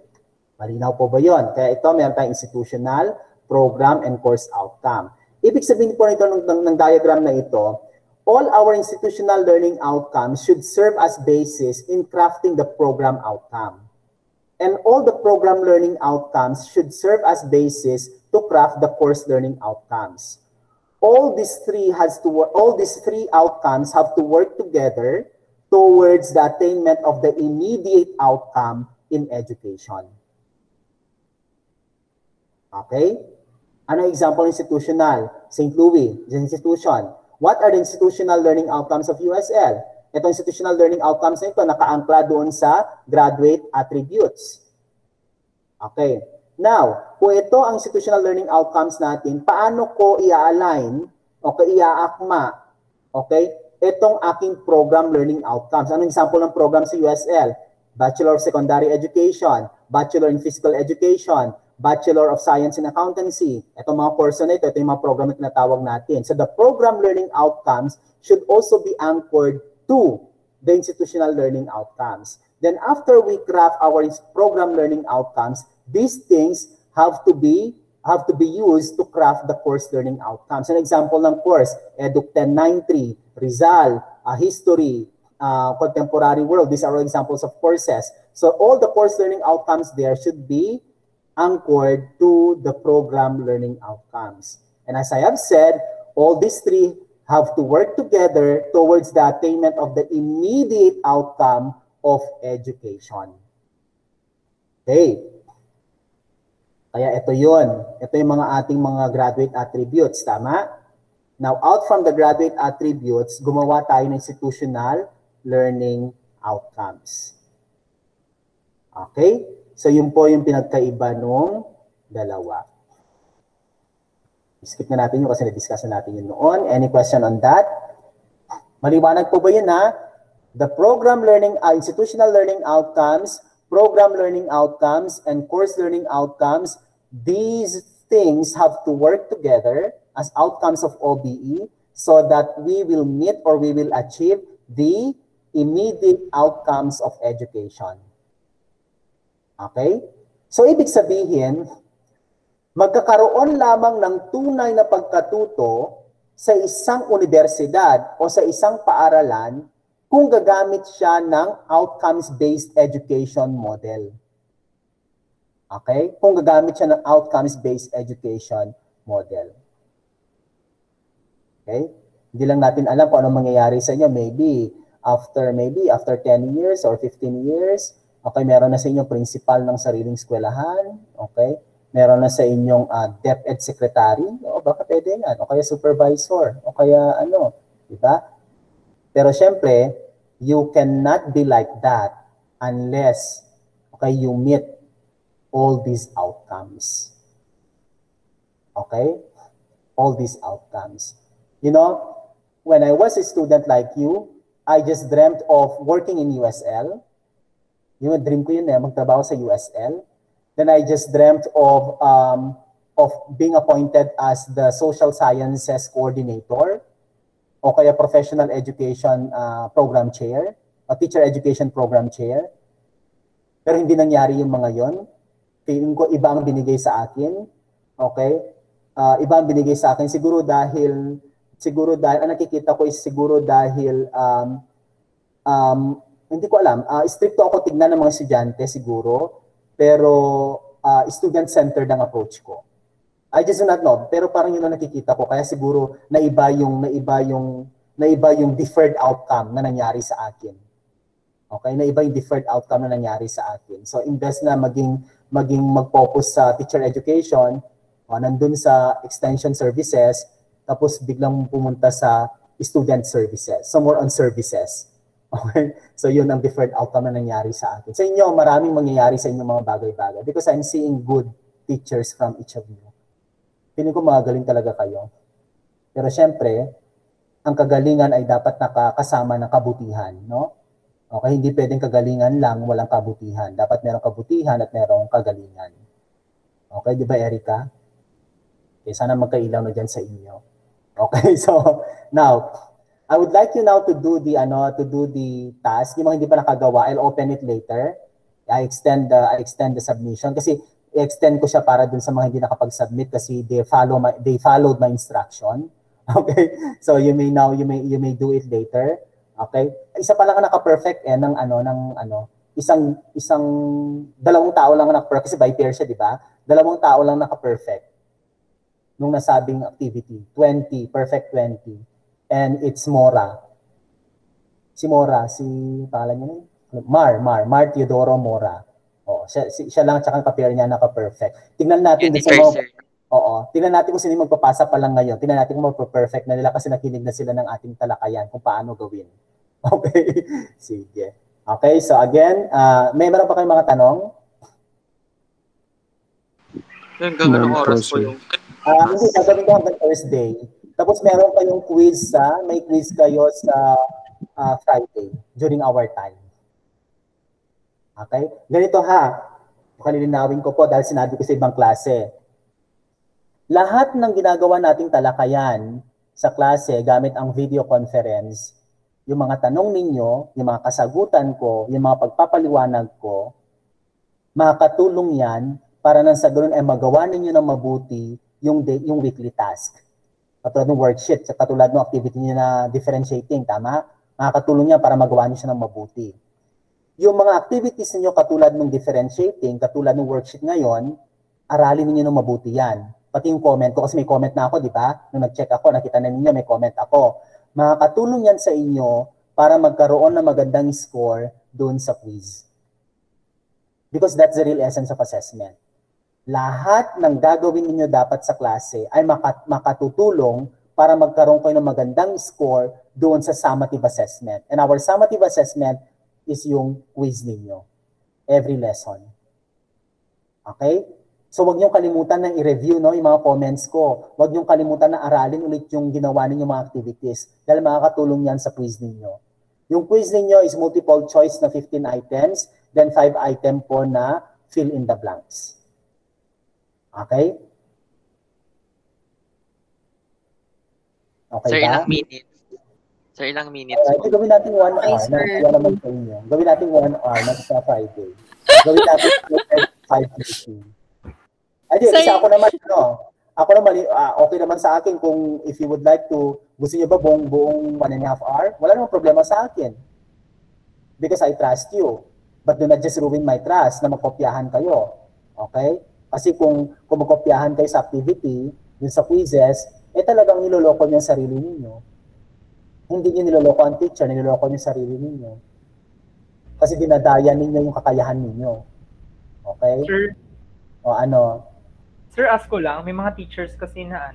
Malinaw po ba yun? Kaya ito, meron tayong institutional, program, and course outcome. Ibig sabihin po nito ng diagram na ito, all our institutional learning outcomes should serve as basis in crafting the program outcome. And all the program learning outcomes should serve as basis to craft the course learning outcomes. All these three outcomes have to work together towards the attainment of the immediate outcome in education. Okay? Ano example institutional? St. Louis is an institution. What are the institutional learning outcomes of USL? Ito institutional learning outcomes na ito nakaangkla doon sa graduate attributes. Okay. Now, kung ito ang institutional learning outcomes natin, paano ko i-align o i-aakma, okay, itong aking program learning outcomes. Anong example ng program sa USL? Bachelor of Secondary Education, Bachelor in Physical Education, Bachelor of Science in Accountancy. Itong mga course na ito yung mga program na tinatawag natin. So the program learning outcomes should also be anchored to the institutional learning outcomes. Then after we craft our program learning outcomes, these things have to be used to craft the course learning outcomes. An example ng course, Educ 1093, Rizal, History, Contemporary World. These are all examples of courses. So all the course learning outcomes there should be anchored to the program learning outcomes. And as I have said, all these three have to work together towards the attainment of the immediate outcome of education. Okay. Kaya ito yun. Ito yung mga ating mga graduate attributes. Tama? Now, out from the graduate attributes, gumawa tayo ng institutional learning outcomes. Okay? So, yun po yung pinagkaiba nung dalawa. Skip na natin yun kasi na-discuss na natin yun noon. Any question on that? Maliwanag po ba yun ha? The program learning, institutional learning outcomes, program learning outcomes, and course learning outcomes, these things have to work together as outcomes of OBE so that we will meet or we will achieve the immediate outcomes of education. Okay? So, ibig sabihin, magkakaroon lamang ng tunay na pagkatuto sa isang universidad o sa isang paaralan kung gagamit siya ng outcomes-based education model. Okay? Kung gagamit siya ng outcomes-based education model. Okay? Hindi lang natin alam kung anong mangyayari sa inyo. Maybe after 10 years or 15 years, okay, meron na sa inyo principal ng sariling eskwelahan. Okay? Meron na sa inyong DepEd secretary. O baka pwede yan. O kaya supervisor. O kaya ano. Diba? Pero syempre, you cannot be like that unless okay, you meet all these outcomes. Okay? All these outcomes. You know, when I was a student like you, I just dreamt of working in USL. Yung dream ko yun magtrabaho sa USL. Then I just dreamt of being appointed as the social sciences coordinator o kaya professional education program chair, o teacher education program chair. Pero hindi nangyari yung mga yon. Feeling ko iba ang binigay sa akin. Okay? Iba ang binigay sa akin siguro dahil ang nakikita ko is siguro dahil hindi ko alam. Stricto ako tignan ng mga estudyante siguro, pero student-centered ang approach ko. I just do not know, pero parang yun ang nakikita ko kaya siguro naiba yung deferred outcome na nangyari sa akin. Okay, naiba yung deferred outcome na nangyari sa akin. So imbes na maging mag-focus sa teacher education, nandun sa extension services, tapos biglang pumunta sa student services. So more on services. Okay? So yun ang deferred outcome na nangyari sa akin. Sa inyo, maraming mangyayari sa inyong mga bagay-bagay because I'm seeing good teachers from each of you. Piling ko magagaling talaga kayo. Pero syempre, ang kagalingan ay dapat nakakasama ng kabutihan, no? Okay, hindi pwedeng kagalingan lang, walang kabutihan. Dapat merong kabutihan at merong kagalingan. Okay, di ba Erica? Okay, sana magkailaw na dyan sa inyo. Okay, so now, I would like you now to do the task. Yung mga hindi pa nakagawa, I'll open it later. I extend the submission kasi i-extend ko siya para dun sa mga hindi nakapag-submit kasi they followed my instruction. Okay? So you may do it later. Okay? Isa pa lang ang naka-perfect dalawang tao lang naka-perfect kasi by pair siya, di ba? Dalawang tao lang naka-perfect nung nasabing activity. 20, perfect 20. And it's Mora. Si Mora, pangalan niya na? Mar Teodoro Mora. Oo, siya lang tsaka ka-pair niya naka-perfect. Tingnan natin tingnan natin kung sino magpapasa pa lang ngayon. Tingnan natin kung magpa-perfect na nila kasi nakinig na sila ng ating talakayan kung paano gawin. Okay? Sige. Okay, so again, meron pa kayong mga tanong?
Hanggang anong oras po yung...
Hindi, gagawin ko hanggang Thursday. Tapos meron kayong may quiz kayo sa Friday during our time. Okay? Ganito ha, palilinawin ko po dahil sinabi ko sa ibang klase. Lahat ng ginagawa nating talakayan sa klase gamit ang video conference, yung mga tanong ninyo, yung mga kasagutan ko, yung mga pagpapaliwanag ko, makakatulong yan para nang sa ganoon ay magawa ninyo ng mabuti yung weekly task. Katulad ng worksheet, katulad ng activity niyo na differentiating, tama? Makakatulong yan para magawa niyo siya ng mabuti. Yung mga activities niyo katulad ng differentiating, katulad ng worksheet ngayon, aralin niyo ng mabuti yan. Pati yung comment ko, kasi may comment na ako, di ba? Nung nag-check ako, nakita na ninyo, may comment ako. Makakatulong yan sa inyo para magkaroon ng magandang score doon sa quiz. Because that's the real essence of assessment. Lahat ng gagawin ninyo dapat sa klase ay makatutulong para magkaroon kayo ng magandang score doon sa summative assessment. And our summative assessment is yung quiz ninyo. Every lesson. Okay? So wag niyong kalimutan na i-review yung mga comments ko. Wag niyong kalimutan na aralin ulit yung ginawa ninyong mga activities dahil makakatulong yan sa quiz ninyo. Yung quiz ninyo is multiple choice na 15 items, then 5 item po na fill in the blanks. Okay? Okay
Sir,
ba?
ilang minutes? Sir, ilang minutes?
Gawin natin 1 hour. Wala naman sa inyo. Gawin natin 1 hour na sa Friday. Gawin natin 5:30. Ay, kasi ako naman, okay naman sa akin kung if you would like to, gusto niyo ba buong 1.5 hour? Wala namang problema sa akin. Because I trust you. But do not just ruin my trust na magkopyahan kayo. Okay? Kasi kung magkopyahan kayo sa activity, dun sa quizzes, talagang niloloko niyo ang sarili ninyo. Hindi niyo niloloko ang teacher, niloloko niyo ang sarili ninyo. Kasi dinadaya ninyo yung kakayahan ninyo. Okay?
Sir,
O ano?
Sir, ask ko lang, may mga teachers kasi na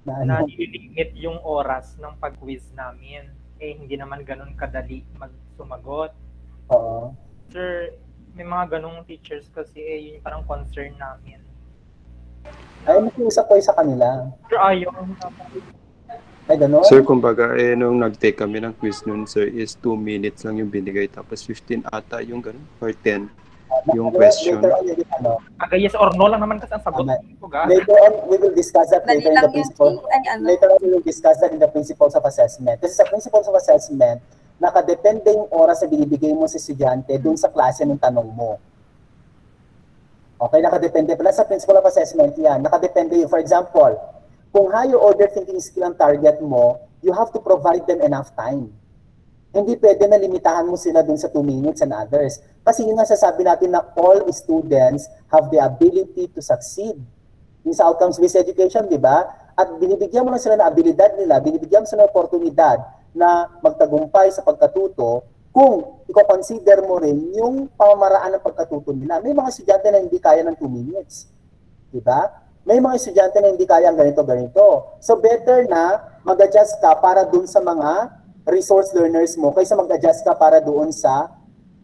nililimit yung oras ng pag-quiz namin. Hindi naman ganun kadali sumagot.
Oo.
Sir, may mga ganung teachers kasi yun parang concern namin.
Ay, makiusap kayo sa kanila.
Sir, ayaw.
Ay, gano'n?
Sir, kumbaga, nung nag-take kami ng quiz nun, sir, is 2 minutes lang yung binigay, tapos 15 ata yung gano'n, or 10 yung question.
Yes or no lang naman kasi ang sagot.
Later on, we will discuss that later in the principles. Later on, we will discuss that in the principles of assessment. Kasi sa principles of assessment, nakadepende yung oras na binibigay mo sa estudyante dun sa klase ng tanong mo. Okay, nakadepende pala sa principle of assessment yan. Nakadepende yun. For example, kung higher order thinking skill ang target mo, you have to provide them enough time. Hindi pwede na limitahan mo sila dun sa 2 minutes and others. Kasi yun nga sasabi natin na all students have the ability to succeed. Yung sa outcomes-based education, di ba? At binibigyan mo na sila ng abilidad nila, binibigyan mo sila ng oportunidad na magtagumpay sa pagkatuto kung i-consider mo rin yung pamamaraan ng pagkatuto nila. May mga estudyante na hindi kaya ng 2 minutes. Di ba? May mga estudyante na hindi kaya ang ganito-ganito. So better na mag-adjust ka para dun sa mga resource learners mo kaysa mag-adjust ka para doon sa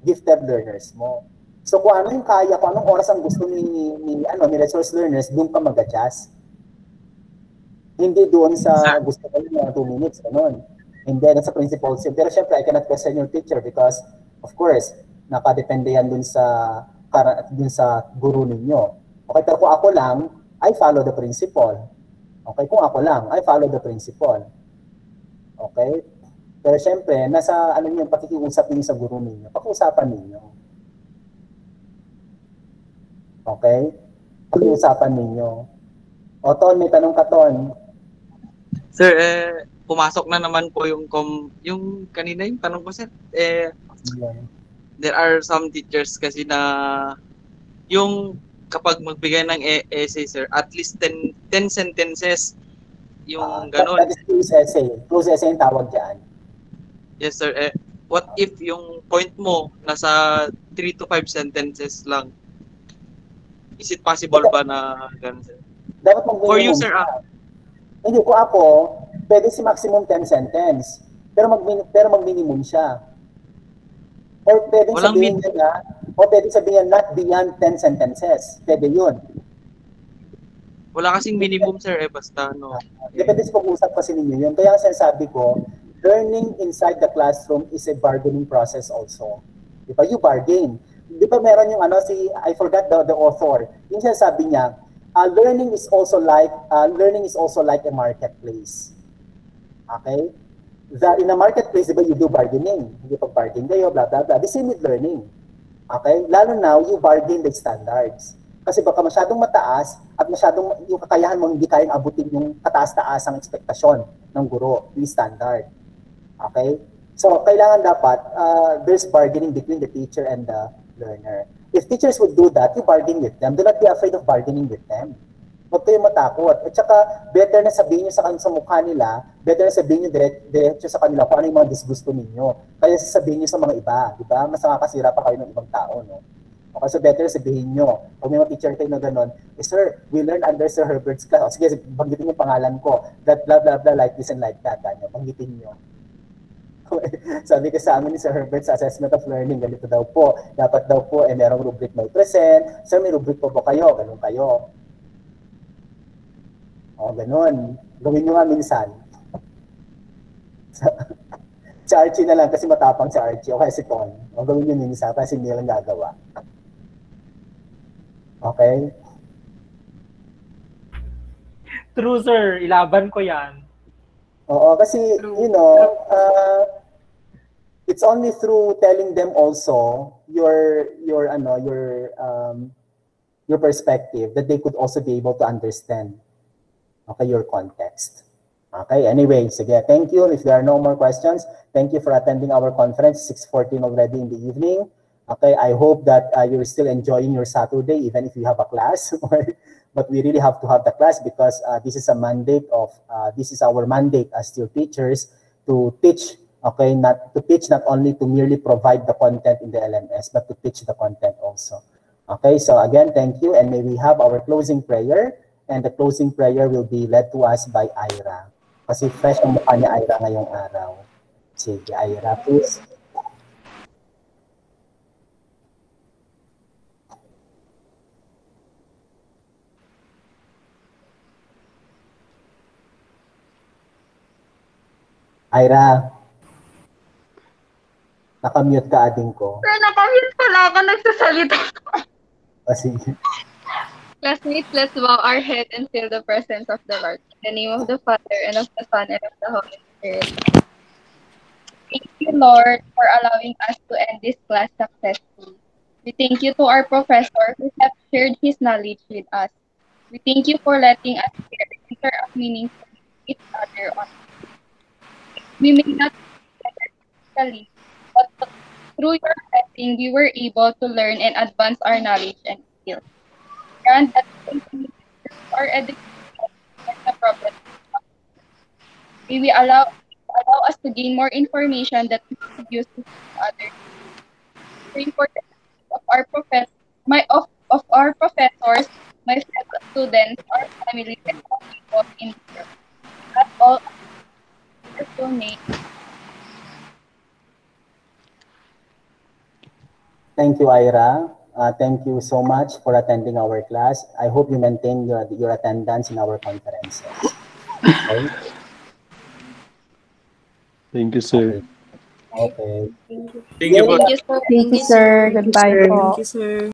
gifted learners mo. So kung ano yung kaya, kung anong oras ang gusto ni resource learners, doon ka mag-adjust. Hindi doon sa gusto ko yung 2 minutes, ganun. And then sa principles yun. Pero syempre, I cannot question your teacher because, of course, nakadepende yan dun sa guru ninyo. Okay, pero kung ako lang, I follow the principle. Okay, kung ako lang, I follow the principle. Okay? Pero syempre, nasa pakikiusap ninyo sa guru ninyo. Pakiusapan ninyo. Okay? Pakiusapan ninyo. O, Ton, may tanong ka, Ton.
Sir, pumasok na naman po yung kanina yung tanong ko, sir. There are some teachers kasi na yung kapag magbigay ng essay, sir, at least 10 sentences yung gano'n.
That is close essay. Close essay yung tawag dyan.
Yes, sir. What if yung point mo nasa 3 to 5 sentences lang? Is it possible ba na gano'n, sir?
Dapat mag-minimum.
For you, sir,
Hindi, kung ako, pwede si maximum 10 sentence. Pero mag-minimum siya. Or pwede sabihin niya not beyond 10 sentences. Pwede yun.
Wala kasing minimum, sir, basta no.
Depende sa pag-usap kasi ninyo yun. Kaya ang sinasabi ko, learning inside the classroom is a bargaining process also. Di ba? You bargain. Di ba meron yung I forgot the author. Yung sinasabi niya, learning is also like a marketplace. Okay? In a marketplace, di ba, you do bargaining. Hindi pag-bargain kayo, blah, blah, blah. The same with learning. Okay? Lalo now, you bargain the standards. Kasi baka masyadong mataas at masyadong yung kakayahan mo hindi kayang abutin yung kataas-taasang ekspektasyon ng guro, yung standard. Okay? So, kailangan dapat, there's bargaining between the teacher and the learner. If teachers would do that, you bargain with them. Do not be afraid of bargaining with them. Huwag kayo matakot. At saka, better na sabihin nyo sa mukha nila, better na sabihin nyo diretso sa kanila kung ano yung mga disgusto ninyo. Kaya sasabihin nyo sa mga iba, di ba? Mas nakakasira pa kayo ng ibang tao, no? Okay, so better sabihin nyo. Pag may mga teacher kayo na gano'n, sir, we learned under Sir Herbert's class. O, sige, banggitin yung pangalan ko. That blah, blah, blah, like this and like that. Ano, banggitin nyo. Sabi ko sa amin ni Sir Herbert sa assessment of learning, ganito daw po. Dapat daw po, merong rubric may present. Sir, may rubric po ba kayo? Ganun kayo. O, ganun. Gawin nyo nga minsan. Si Archie na lang kasi matapang si Archie. O kaya si Ton. O, gawin nyo minsan kasi hindi lang gagawa. Okay?
True, sir. Ilaban ko yan.
Oo, kasi, it's only through telling them also your perspective that they could also be able to understand, okay, your context. Okay, anyway, sige, thank you. If there are no more questions, thank you for attending our conference, 6:14 already in the evening. Okay, I hope that you're still enjoying your Saturday, even if you have a class. But we really have to have the class because this is our mandate as still teachers to teach. Okay, not only to merely provide the content in the LMS, but to teach the content also. Okay, so again, thank you, and may we have our closing prayer, and the closing prayer will be led to us by Ira. Kasi fresh ang mukha ni Ira ngayong araw. Sige, Ira, please. Ira. Nakamute ka, ading ko.
Sir, nakamute pala ako. Nagsasalita ko.
Sige.
Classmates, let's bow our head and feel the presence of the Lord. In the name of the Father, and of the Son, and of the Holy Spirit. Thank you, Lord, for allowing us to end this class successfully. We thank you to our professor who has shared his knowledge with us. We thank you for letting us share of meaning to each other on. We may not physically, but through your blessing, we were able to learn and advance our knowledge and skills. Grant that our education is a problem. May we allow us to gain more information that we could use to others. Praying for the of our professors, my fellow students, our families, and all people in the world. That's all.
Thank you, Ira. Thank you so much for attending our class. I hope you maintain your attendance in our conferences. Okay?
Thank you, sir.
Okay.
Thank you.
Thank you,
Thank you, sir.
Thank you, sir. Goodbye po.
Thank you, sir.